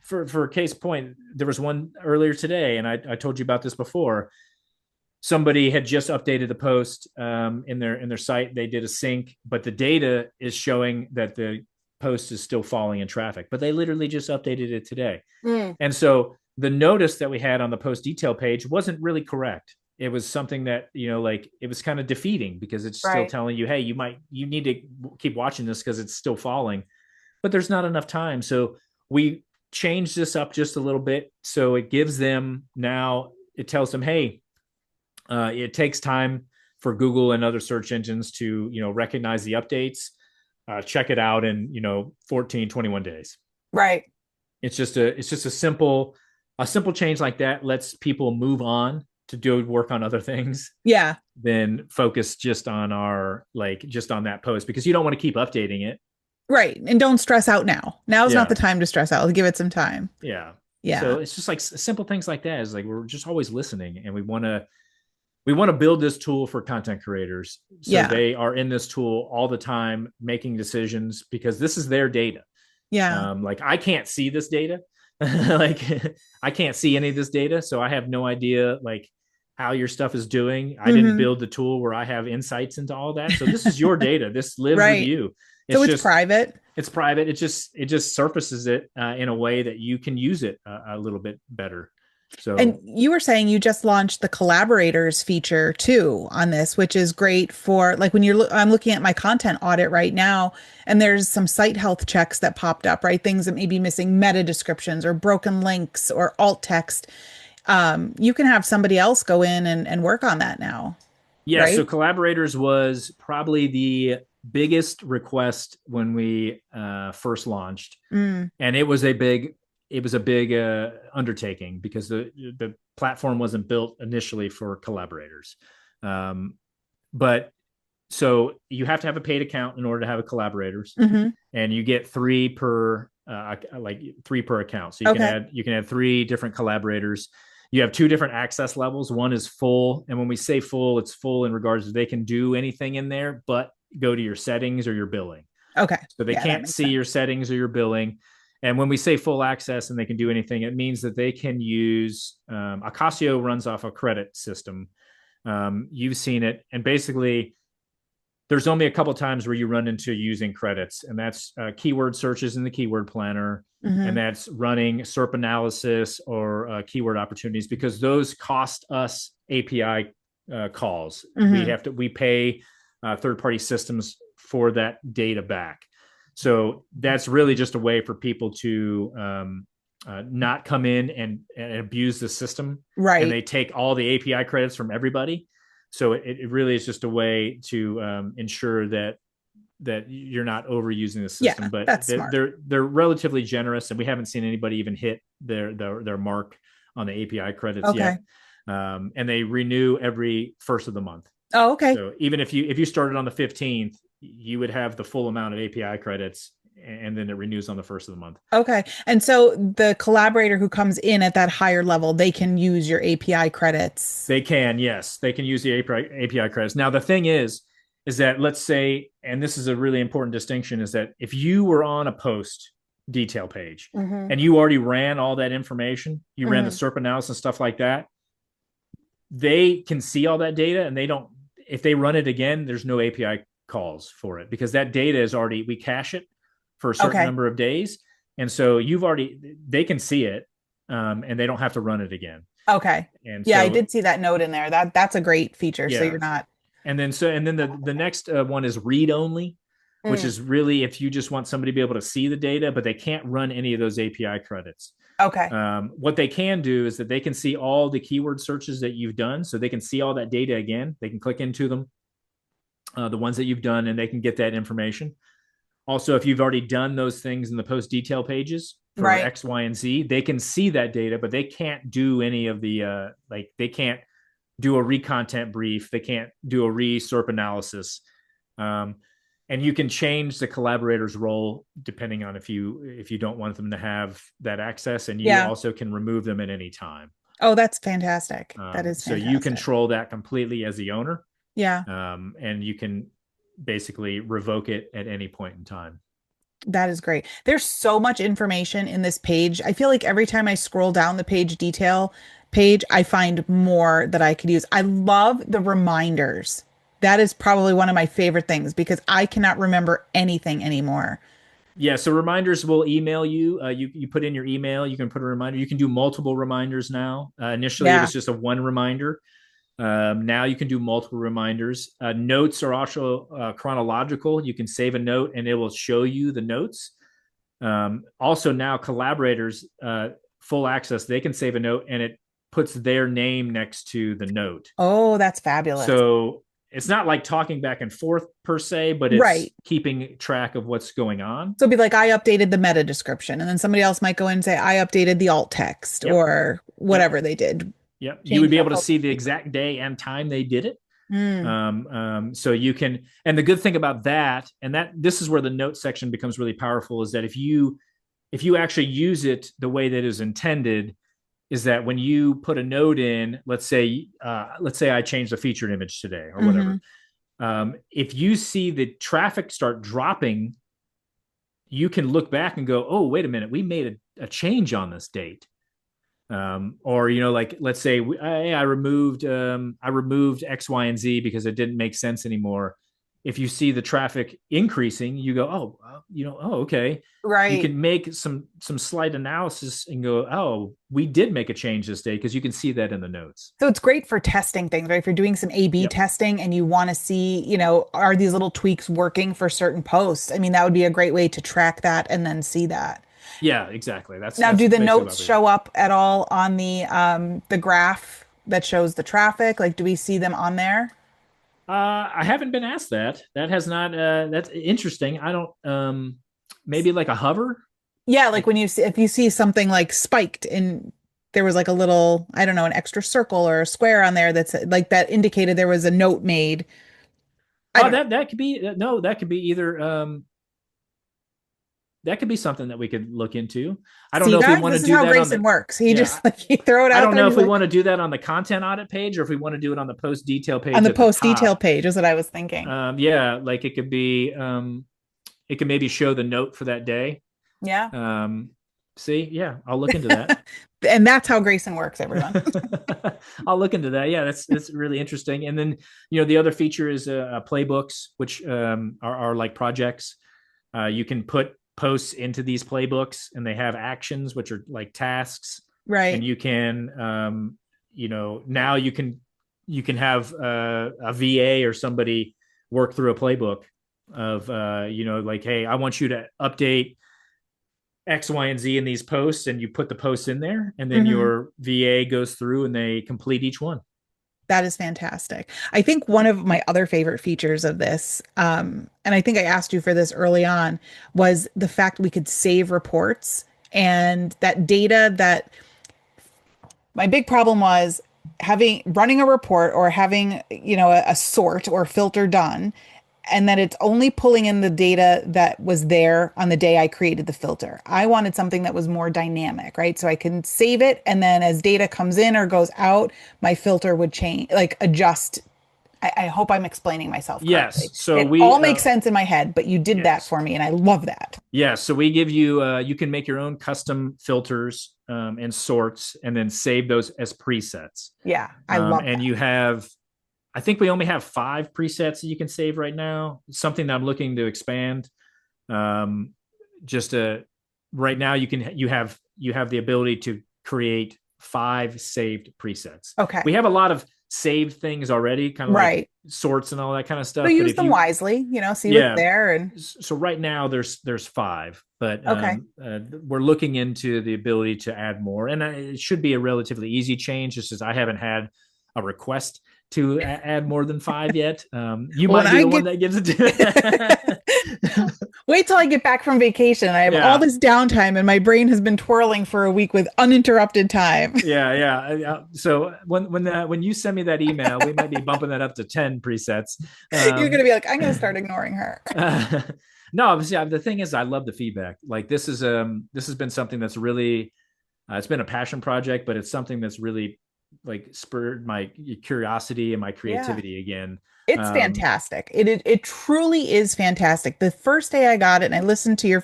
for a case point, there was one earlier today, and I told you about this before. Somebody had just updated the post in their site. They did a sync, but the data is showing that the post is still falling in traffic, but they literally just updated it today. And so the notice that we had on the post detail page wasn't really correct. It was something that, you know, like it was kind of defeating because it's still telling you, hey, you need to keep watching this because it's still falling, but there's not enough time. So we changed this up just a little bit. So it gives them now, it tells them, hey, it takes time for Google and other search engines to, you know, recognize the updates, check it out in, you know, 14, 21 days. Right. It's just a simple change like that lets people move on to do work on other things. Yeah. Than focus just on just on that post, because you don't want to keep updating it. Right. And don't stress out now. Now's not the time to stress out. Give it some time. Yeah. Yeah. So it's just like simple things like that is like, we're just always listening, and we want to build this tool for content creators. So they are in this tool all the time, making decisions, because this is their data. Yeah. Like I can't see this data. Like I can't see any of this data. So I have no idea like how your stuff is doing. I didn't build the tool where I have insights into all that. So this is your data. This lives with you. It's private. It's private. It just surfaces it in a way that you can use it a little bit better. So, and you were saying you just launched the collaborators feature too on this, which is great for like when I'm looking at my content audit right now, and there's some site health checks that popped up, right? Things that may be missing meta descriptions or broken links or alt text. You can have somebody else go in and work on that now. Yeah. Right? So collaborators was probably the biggest request when we first launched, and it was a big undertaking because the platform wasn't built initially for collaborators. But so you have to have a paid account in order to have a collaborators, and you get three per account. So you can add 3 different collaborators. You have 2 different access levels. One is full, and when we say full, it's full in regards to they can do anything in there, but go to your settings or your billing. Okay. So they can't see your settings or your billing. And when we say full access and they can do anything, it means that they can use Acasio runs off a credit system. You've seen it. And basically, there's only a couple of times where you run into using credits, and that's keyword searches in the keyword planner. And that's running SERP analysis or keyword opportunities, because those cost us API calls. We pay third-party systems for that data back. So that's really just a way for people to not come in and abuse the system. Right. And they take all the API credits from everybody. So it really is just a way to ensure that you're not overusing the system. But that's smart. They're relatively generous, and we haven't seen anybody even hit their mark on the API credits yet. And they renew every first of the month. Oh, okay. So even if you started on the 15th, you would have the full amount of API credits, and then it renews on the first of the month. Okay. And so the collaborator who comes in at that higher level, they can use your API credits. They can, yes. They can use the API credits. Now, the thing is that let's say, and this is a really important distinction, is that if you were on a post detail page and you already ran all that information, you ran the SERP analysis, stuff like that, they can see all that data, and if they run it again, there's no API calls for it, because that data is already, we cache it for a certain number of days. And so they can see it, and they don't have to run it again. Okay. And I did see that note in there. That's a great feature. Yeah. So you're not. And then the next one is read only, which is really if you just want somebody to be able to see the data, but they can't run any of those API credits. Okay. What they can do is that they can see all the keyword searches that you've done. So they can see all that data again. They can click into them, the ones that you've done, and they can get that information. Also, if you've already done those things in the post detail pages for X, Y, and Z, they can see that data, but they can't do any of the, they can't do a re-content brief. They can't do a re-SERP analysis. And you can change the collaborator's role depending on if you don't want them to have that access, and you also can remove them at any time. Oh, that's fantastic. That is fantastic. So you control that completely as the owner. Yeah. And you can basically revoke it at any point in time. That is great. There's so much information in this page. I feel like every time I scroll down the page detail page, I find more that I could use. I love the reminders. That is probably one of my favorite things because I cannot remember anything anymore. Yeah, so reminders will email you. You put in your email. You can put a reminder. You can do multiple reminders now. Initially, it Yeah. was just a one reminder. Now you can do multiple reminders. Notes are also chronological. You can save a note and it will show you the notes. Also now collaborators, full access, they can save a note and it puts their name next to the note. Oh, that's fabulous. So it's not like talking back and forth per se, but it's Right. keeping track of what's going on. So it'd be like, I updated the meta description, and then somebody else might go in and say, I updated the alt text Yep. or whatever they did. Yep. You would be able to Change see the exact day and time they did it. Mm. So you can, and the good thing about that, and that this is where the note section becomes really powerful, is that if you actually use it the way that is intended, is that when you put a note in, let's say I changed the featured image today or whatever. If you see the traffic start dropping, you can look back and go, oh, wait a minute, we made a change on this date. Or, you know, like, let's say I removed X, Y, and Z because it didn't make sense anymore. If you see the traffic increasing, you go, oh, okay. Right. You can make some slight analysis and go, oh, we did make a change this day, because you can see that in the notes. So it's great for testing things, right? If you're doing some A/B testing and you want to see, you know, are these little tweaks working for certain posts? I mean, that would be a great way to track that and then see that. Yeah, exactly. Do the notes show up at all on the graph that shows the traffic? Like, do we see them on there? I haven't been asked that. That has not. That's interesting. I don't. Maybe like a hover. Yeah, like when if you see something like spiked and there was like a little, I don't know, an extra circle or a square on there that's like that indicated there was a note made. That could be that could be either. That could be something that we could look into. I don't know if we want to do that. This is how Grayson works. He just like he throw it out. I don't know if we want to do that on the content audit page or if we want to do it on the post detail page. On the post detail page is what I was thinking. Yeah, like it could be. It can maybe show the note for that day. Yeah. See, yeah, I'll look into that. And that's how Grayson works, everyone. I'll look into that. Yeah, that's really interesting. And then, you know, the other feature is playbooks, which are like projects. You can put posts into these playbooks and they have actions, which are like tasks. Right. And you can, you know, now you can have a VA or somebody work through a playbook of, you know, like, hey, I want you to update X, Y, and Z in these posts, and you put the posts in there, and then your VA goes through and they complete each one. That is fantastic. I think one of my other favorite features of this, and I think I asked you for this early on, was the fact we could save reports and that data. That my big problem was running a report or having, you know, a sort or filter done, and that it's only pulling in the data that was there on the day I created the filter. I wanted something that was more dynamic, right? So I can save it, and then as data comes in or goes out, my filter would change, like adjust. I hope I'm explaining myself correctly. Yes. So it all makes sense in my head, but you did that for me, and I love that. Yeah. So we give you, you can make your own custom filters and sorts, and then save those as presets. Yeah, I love that. And you have, I think we only have 5 presets that you can save right now. Something that I'm looking to expand. Right now you have the ability to create 5 saved presets. Okay. We have a lot of saved things already, kind of like sorts and all that kind of stuff. So use them wisely, you know, see what's there. And so right now there's 5, but okay. We're looking into the ability to add more, and it should be a relatively easy change, just as I haven't had a request to add more than 5 yet. You might be the one that gives it to. Wait till I get back from vacation. I have all this downtime and my brain has been twirling for a week with uninterrupted time. Yeah. So when you send me that email, we might be bumping that up to 10 presets. You're going to be like, I'm going to start ignoring her. No, the thing is, I love the feedback. Like this has been something that's really, it's been a passion project, but it's something that's really like spurred my curiosity and my Yeah. creativity again. It's fantastic. It truly is fantastic. The first day I got it and I listened to you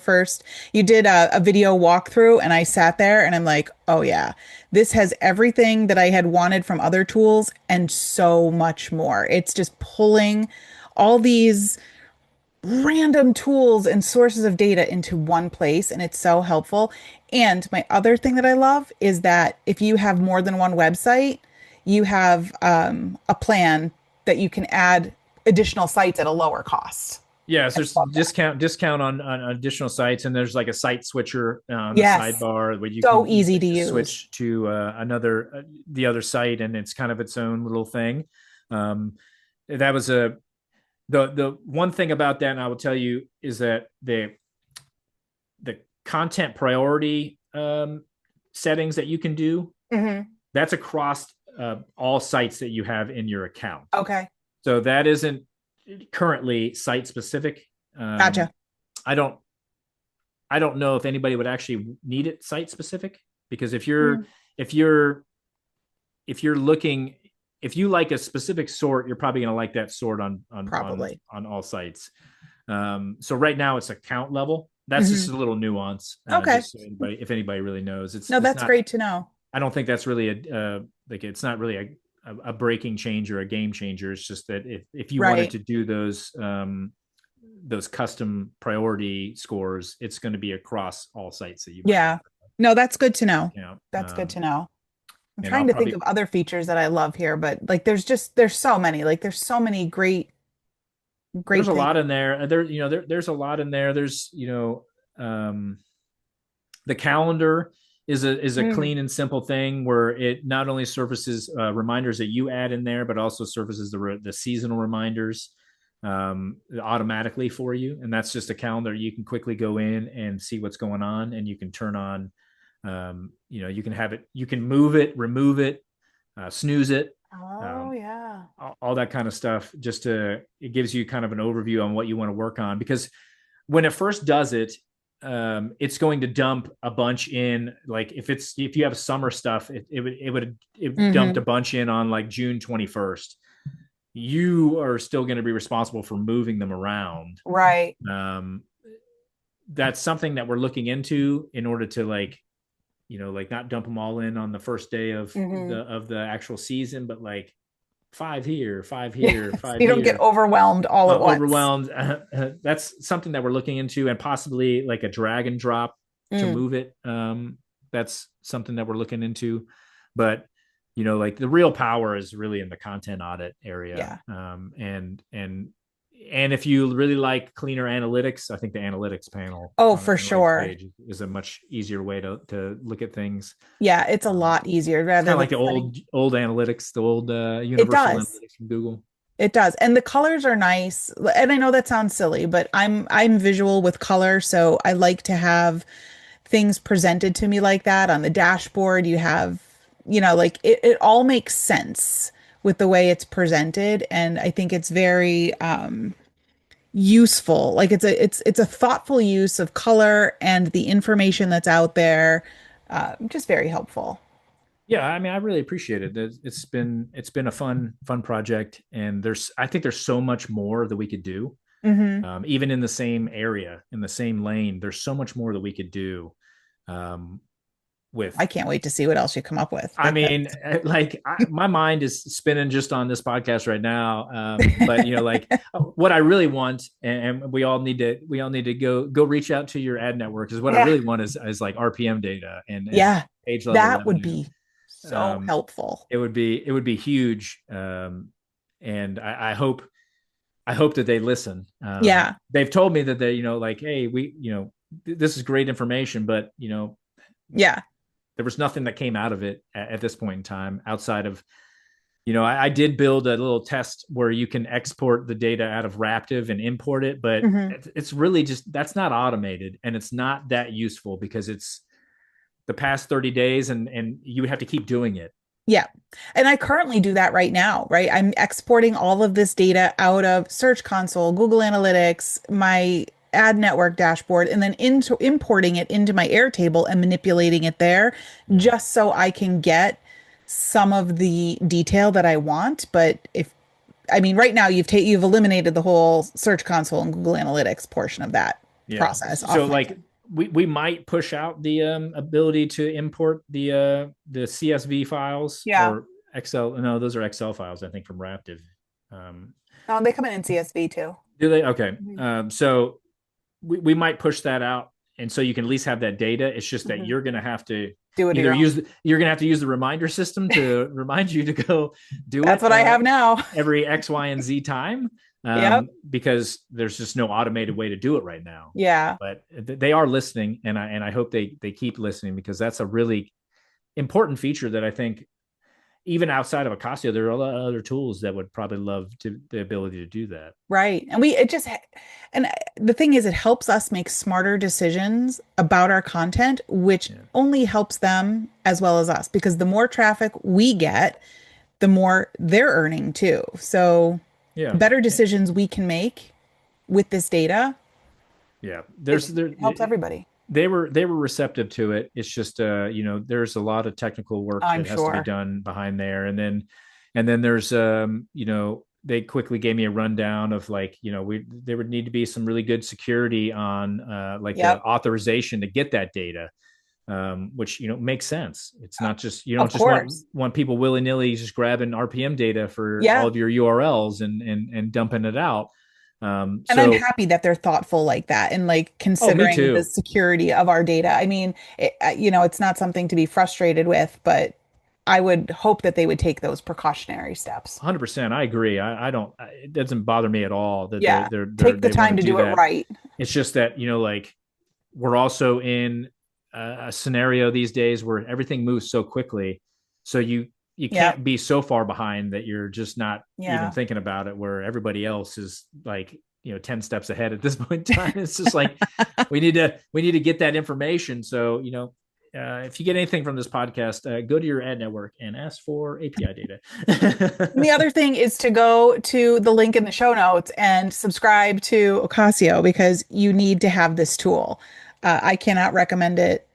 did a video walkthrough and I sat there and I'm like, oh yeah, this has everything that I had wanted from other tools and so much more. It's just pulling all these random tools and sources of data into one place, and it's so helpful. And my other thing that I love is that if you have more than one website, you have a plan that you can add additional sites at a lower cost. Yeah, so I there's love that. discount on additional sites, and there's like a site switcher on the Yes, sidebar where you so can easy easily to just use. switch to the other site, and it's kind of its own little thing. Um, that was the one thing about that, and I will tell you, is that the content priority settings that you can do, Hmm. that's across all sites that you have in your account. Okay, So that isn't currently site specific. gotcha. I don't I don't know if anybody would actually need it site specific, because Mm, if you're if you're looking if you like a specific sort, you're probably going to like that sort probably. on all sites. So right now it's account level. That's just Hmm. a little nuance. Okay. Just so anybody, if anybody really knows, No, it's that's not. great to know. I don't think that's really like it's not really a breaking change or a game changer. It's just that if you wanted Right. to do those custom priority scores, it's going to be across all sites that you might Yeah. No, that's good to know. have. That's good to know. I'm And I'll trying to think probably of other features that I love here, but like there's so many. Like there's so many there's great a things. lot in there. There's a lot in there. There's um, the calendar is a Mm, clean and simple thing where it not only surfaces reminders that you add in there, but also surfaces the seasonal reminders automatically for you. And that's just a calendar you can quickly go in and see what's going on, and you can turn on. You can have it. You can move it, remove it, snooze it. oh Um, yeah. all that kind of stuff. It gives you kind of an overview on what you want to work on, because when it first does it, it's going to dump a bunch in. Like if you have summer stuff, it dumped a Hmm. bunch in on like June 21st. You are still going to be responsible for moving them around. Right. Um, that's something that we're looking into in order to like not dump them all in on the first day of Hmm. the actual season, but like five here, five Yeah. here, So five you don't get here. overwhelmed all at once. Overwhelmed. That's something that we're looking into, and possibly like a drag and drop to Mm, move it. That's something that we're looking into, but like the real power is really in the content audit area. yeah. And if you really like cleaner analytics, I think the analytics panel Oh, on the for analytics sure. page is a much easier way to look at things. Yeah, it's a Um, lot easier it's kind rather of than like the setting. old analytics, the old It universal does. analytics from Google. It does. And the colors are nice. And I know that sounds silly, but I'm visual with color, so I like to have things presented to me like that on the dashboard. You have, like it all makes sense with the way it's presented. And I think it's very useful. Like it's a thoughtful use of color and the information that's out there. Just very helpful. Yeah, I mean, I really appreciate it. It's been a fun project, and I think there's so much more that we could do. Hmm. Even in the same area, in the same lane, there's so much more that we could do. Um, with, I can't wait to see what else you come up with. I Like mean, my mind is spinning just on this podcast right now. But like what I really want, and we all need to go reach out to your ad network, is what I yeah. really want is like RPM data and Yeah. page level That would revenue. be so Um, helpful. it would be huge. And I hope that they listen. Yeah. They've told me that they, like, hey, this is great information, but Yeah. there was nothing that came out of it at this point in time outside of, I did build a little test where you can export the data out of Raptive and import it, but Hmm. it's really just, that's not automated, and it's not that useful because it's the past 30 days, and you have to keep doing it. Yeah. And I currently do that right now, right? I'm exporting all of this data out of Search Console, Google Analytics, my ad network dashboard, and then into importing it into my Airtable and manipulating it there Yeah. just so I can get some of the detail that I want. But right now you've eliminated the whole Search Console and Google Analytics portion of that Yeah. process So off my. like we might push out the ability to import the CSV files Yeah. or Excel. No, those are Excel files, I think, from Raptive. Um, No, they come in CSV too. do they? Okay. Mhm. So we might push that out, and so you can at least have that data. It's just that Mhm. you're going to have to Do it either your own. you're going to have to use the reminder system to remind you to go do That's it what I have now. every X, Y, and Z time, Yep. because there's just no automated way to do it right now. Yeah. But they are listening, and I hope they keep listening, because that's a really important feature that I think even outside of Acasio, there are a lot of other tools that would probably love the ability to do that. Right. And the thing is, it helps us make smarter decisions about our content, which Yeah. only helps them as well as us, because the more traffic we get, the more they're earning too. So Yeah. the better decisions we can make with this data, Yeah. it helps everybody. They were receptive to it. It's just there's a lot of technical work I'm that has to be sure. done behind there, and then there's they quickly gave me a rundown of like, there would need to be some really good security on like the Yep. authorization to get that data, which makes sense. It's not just, you don't Of just want course. people willy-nilly just grabbing RPM data for all Yeah. of your URLs and dumping it out. And I'm So happy that they're thoughtful like that and like oh, me considering the too. security of our data. I mean, it's not something to be frustrated with, but I would hope that they would take those precautionary steps. 100%. I agree. I don't, it doesn't bother me at all that Yeah. Take the they want time to to do do it that. right. It's just that, like we're also in a scenario these days where everything moves so quickly. So you Yeah. can't be so far behind that you're just not even Yeah. thinking about it, where everybody else is like, 10 steps ahead at this point in time. It's just like, we need to get that information. So, if you get anything from this podcast, go to your ad network and ask for API And the data. other thing is to go to the link in the show notes and subscribe to Ocasio because you need to have this tool. I cannot recommend it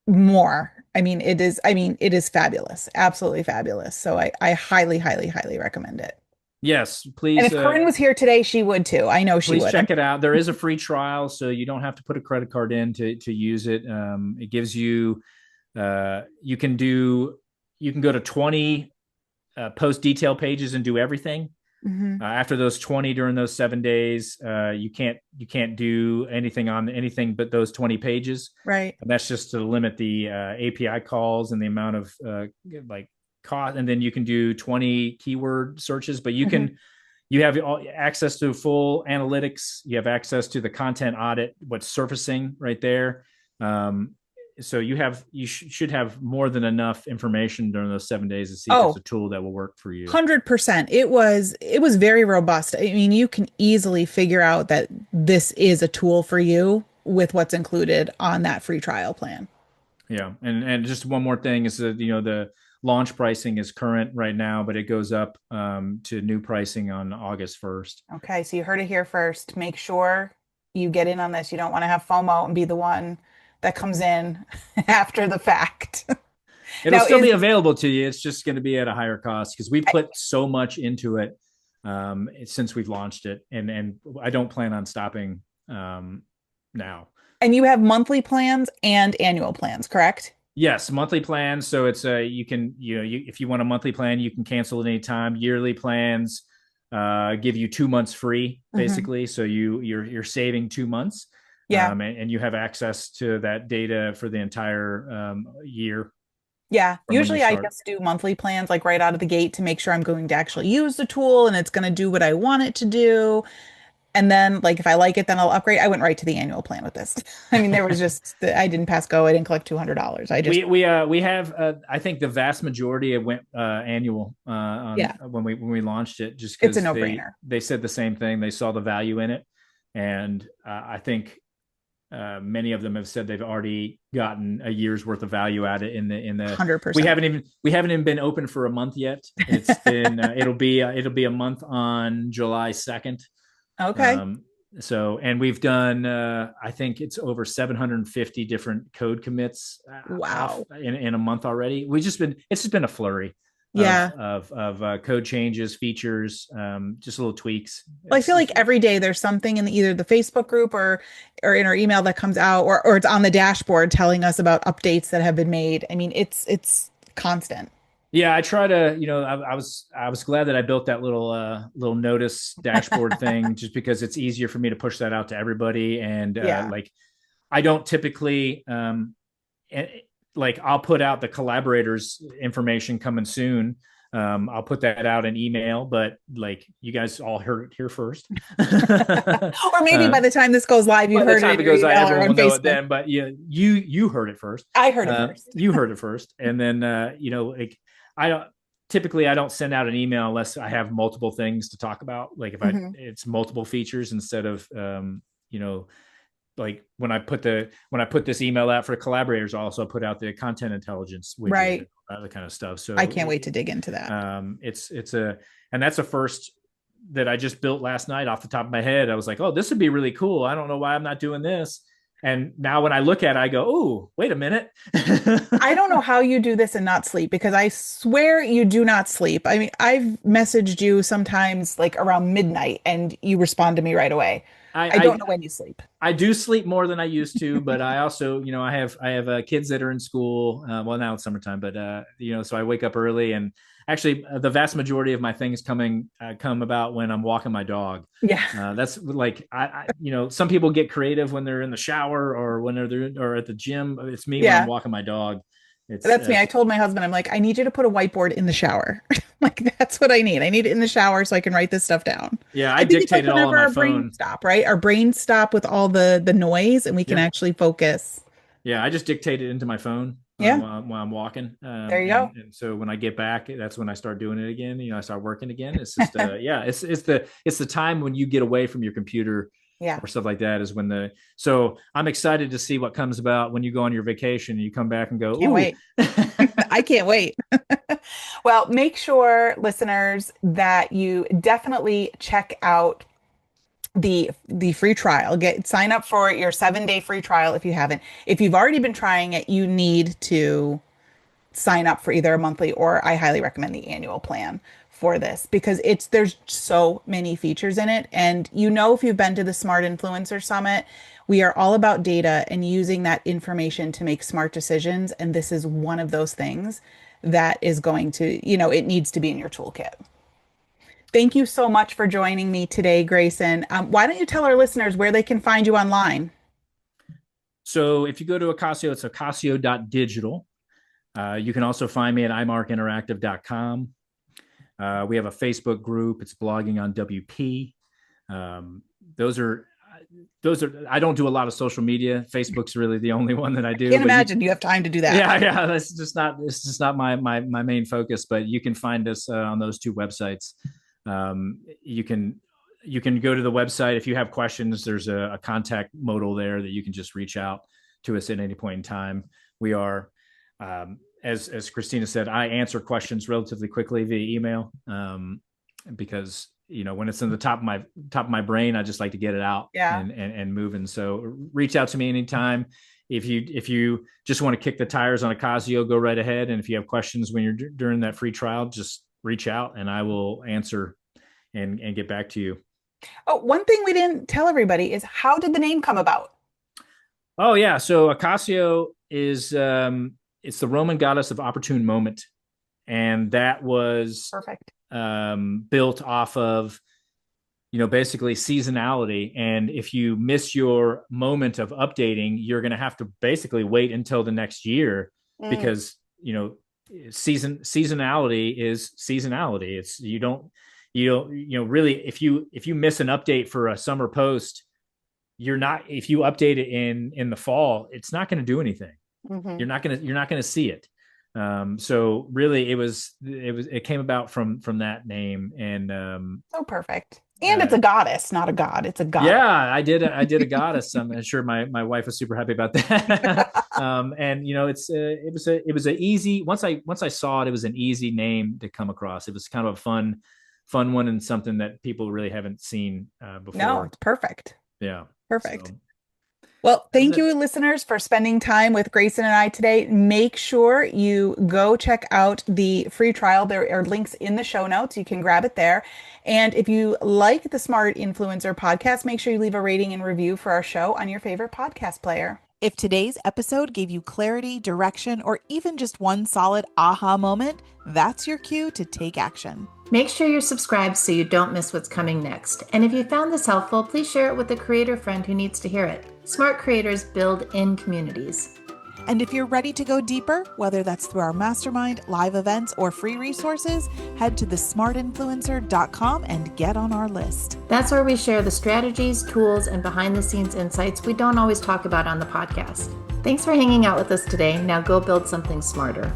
more. It is fabulous, absolutely fabulous. So I highly, highly, highly recommend it. Yes, And please. if Corinne was here today, she would too. I know she Please would. check it out. There is a free trial, so you don't have to put a credit card in to use it. It gives you, you can go to 20 post detail pages and do everything. Mhm. After those 20 during those 7 days, you can't do anything on anything but those 20 pages. Right. And that's just to limit the API calls and the amount of like cost. And then you can do 20 keyword searches, but Mhm. you have access to full analytics. You have access to the content audit, what's surfacing right there. So you should have more than enough information during those 7 days to see if it's Oh, a tool that will work for you. 100%. It was very robust. I mean, you can easily figure out that this is a tool for you with what's included on that free trial plan. Yeah, and just one more thing is that the launch pricing is current right now, but it goes up to new pricing on August 1st. Okay, so you heard it here first. Make sure you get in on this. You don't want to have FOMO and be the one that comes in after the fact. It'll Now, still be available to you. It's just going to be at a higher cost because we've put so much into it since we've launched it, and I don't plan on stopping now. and you have monthly plans and annual plans, correct? Yes, monthly plans. So it's you can if you want a monthly plan, you can cancel at any time. Yearly plans give you 2 months free, Mhm. basically. So you're saving 2 months, Yeah. and you have access to that data for the entire year Yeah. from when you Usually I start. just do monthly plans like right out of the gate to make sure I'm going to actually use the tool and it's going to do what I want it to do. And then like if I like it, then I'll upgrade. I went right to the annual plan with this. I mean, I didn't pass go. I didn't collect $200. I just We have I think the vast majority it went annual on yeah, when we launched it, just it's a because no-brainer. they said the same thing. They saw the value in it, and I think many of them have said they've already gotten a year's worth of value at it in the 100%. we haven't even been open for a month yet. It's been it'll be a month on July 2nd. Okay. So, and we've done, I think it's over 750 different code commits off Wow. in a month already. It's just been a flurry Yeah. of code changes, features, just little tweaks. Well, I feel like every day there's something in either the Facebook group or in our email that comes out, or it's on the dashboard telling us about updates that have been made. I mean, it's constant. Yeah, I try to, I was glad that I built that little notice dashboard thing, just because it's easier for me to push that out to everybody. And Yeah. like, I don't typically, like, I'll put out the collaborators information coming soon. I'll put that out in email, but like, you guys all heard it here first. Or maybe by the time this goes live, you've By the heard it time in it your goes out, email or everyone on will know it Facebook. then. But yeah, you heard it first. I heard it first. You heard it first, and then like, I don't send out an email unless I have multiple things to talk about. Like, if Mhm. it's multiple features, instead of like, when I put this email out for collaborators, I also put out the content intelligence widget, Right. and other kind of stuff. So I can't wait to dig into that. And that's a first that I just built last night off the top of my head. I was like, oh, this would be really cool. I don't know why I'm not doing this. And now when I look at it, I go, oh, wait a minute. I don't know how you do this and not sleep, because I swear you do not sleep. I mean, I've messaged you sometimes like around midnight and you respond to me right away. I don't know when you sleep. I do sleep more than I used to, but I also, I have kids that are in school. Well, now it's summertime, but so I wake up early, and actually, the vast majority of my things come about when I'm walking my dog. Yeah. That's like, some people get creative when they're in the shower or when they're or at the gym. It's me when I'm Yeah. walking my dog. That's me. I told my husband, I'm like, I need you to put a whiteboard in the shower. Like, that's what I need. I need it in the shower so I can write this stuff down. Yeah, I I think it's like dictate it all on whenever my our brain phone. stop, right? Our brain stop with all the noise and we can Yeah. actually focus. Yeah, I just dictate it into my phone Yeah. while I'm walking. There you go. And so when I get back, that's when I start doing it again. I start working again. It's just, yeah, it's the time when you get away from your computer Yeah. or stuff like that is when so I'm excited to see what comes about when you go on your vacation and you come back and go, Can't ooh. wait. I can't wait. Well, make sure, listeners, that you definitely check out the free trial. Sign up for your 7-day free trial if you haven't. If you've already been trying it, you need to sign up for either a monthly, or I highly recommend the annual plan for this, because there's so many features in it. And if you've been to the Smart Influencer Summit, we are all about data and using that information to make smart decisions. And this is one of those things that is going to, it needs to be in your toolkit. Thank you so much for joining me today, Grayson. Why don't you tell our listeners where they can find you online? So if you go to Acasio, it's acasio.digital. You can also find me at imarkinteractive.com. We have a Facebook group. It's blogging on WP. Those are, I don't do a lot of social media. Facebook's really the only one that I do. Can't imagine you have time to do that. Yeah. It's just not my main focus, but you can find us on those two websites. You can go to the website. If you have questions, there's a contact modal there that you can just reach out to us at any point in time. We are, as Christina said, I answer questions relatively quickly via email, because when it's in the top of my brain, I just like to get it out and moving. So reach out to me anytime. If you just want to kick the tires on Acasio, go right ahead. And if you have questions when you're during that free trial, just reach out and I will answer and get back to you. Oh, one thing we didn't tell everybody is, how did the name come about? Oh yeah. So Acasio is, it's the Roman goddess of opportune moment. And that was Perfect. Built off of, basically seasonality. And if you miss your moment of updating, you're going to have to basically wait until the next year, because, seasonality is seasonality. It's, you don't really, if you miss an update for a summer post, if you update it in the fall, it's not going to do anything. Mm-hmm. You're not going to see it. So really it came about from that name. And so perfect. And it's a goddess, not a god. It's a goddess. Yeah, I did a goddess. I'm sure my wife was super happy about that. And it was an easy, once I saw it, it was an easy name to come across. It was kind of a fun one, and something that people really haven't seen before. No, it's perfect. Yeah. Perfect. So, Well, thank that's it. you, listeners, for spending time with Grayson and I today. Make sure you go check out the free trial. There are links in the show notes. You can grab it there. And if you like the Smart Influencer podcast, make sure you leave a rating and review for our show on your favorite podcast player. If today's episode gave you clarity, direction, or even just one solid aha moment, that's your cue to take action. Make sure you're subscribed so you don't miss what's coming next. And if you found this helpful, please share it with a creator friend who needs to hear it. Smart creators build in communities. And if you're ready to go deeper, whether that's through our mastermind, live events, or free resources, head to thesmartinfluencer.com and get on our list. That's where we share the strategies, tools, and behind-the-scenes insights we don't always talk about on the podcast. Thanks for hanging out with us today. Now go build something smarter.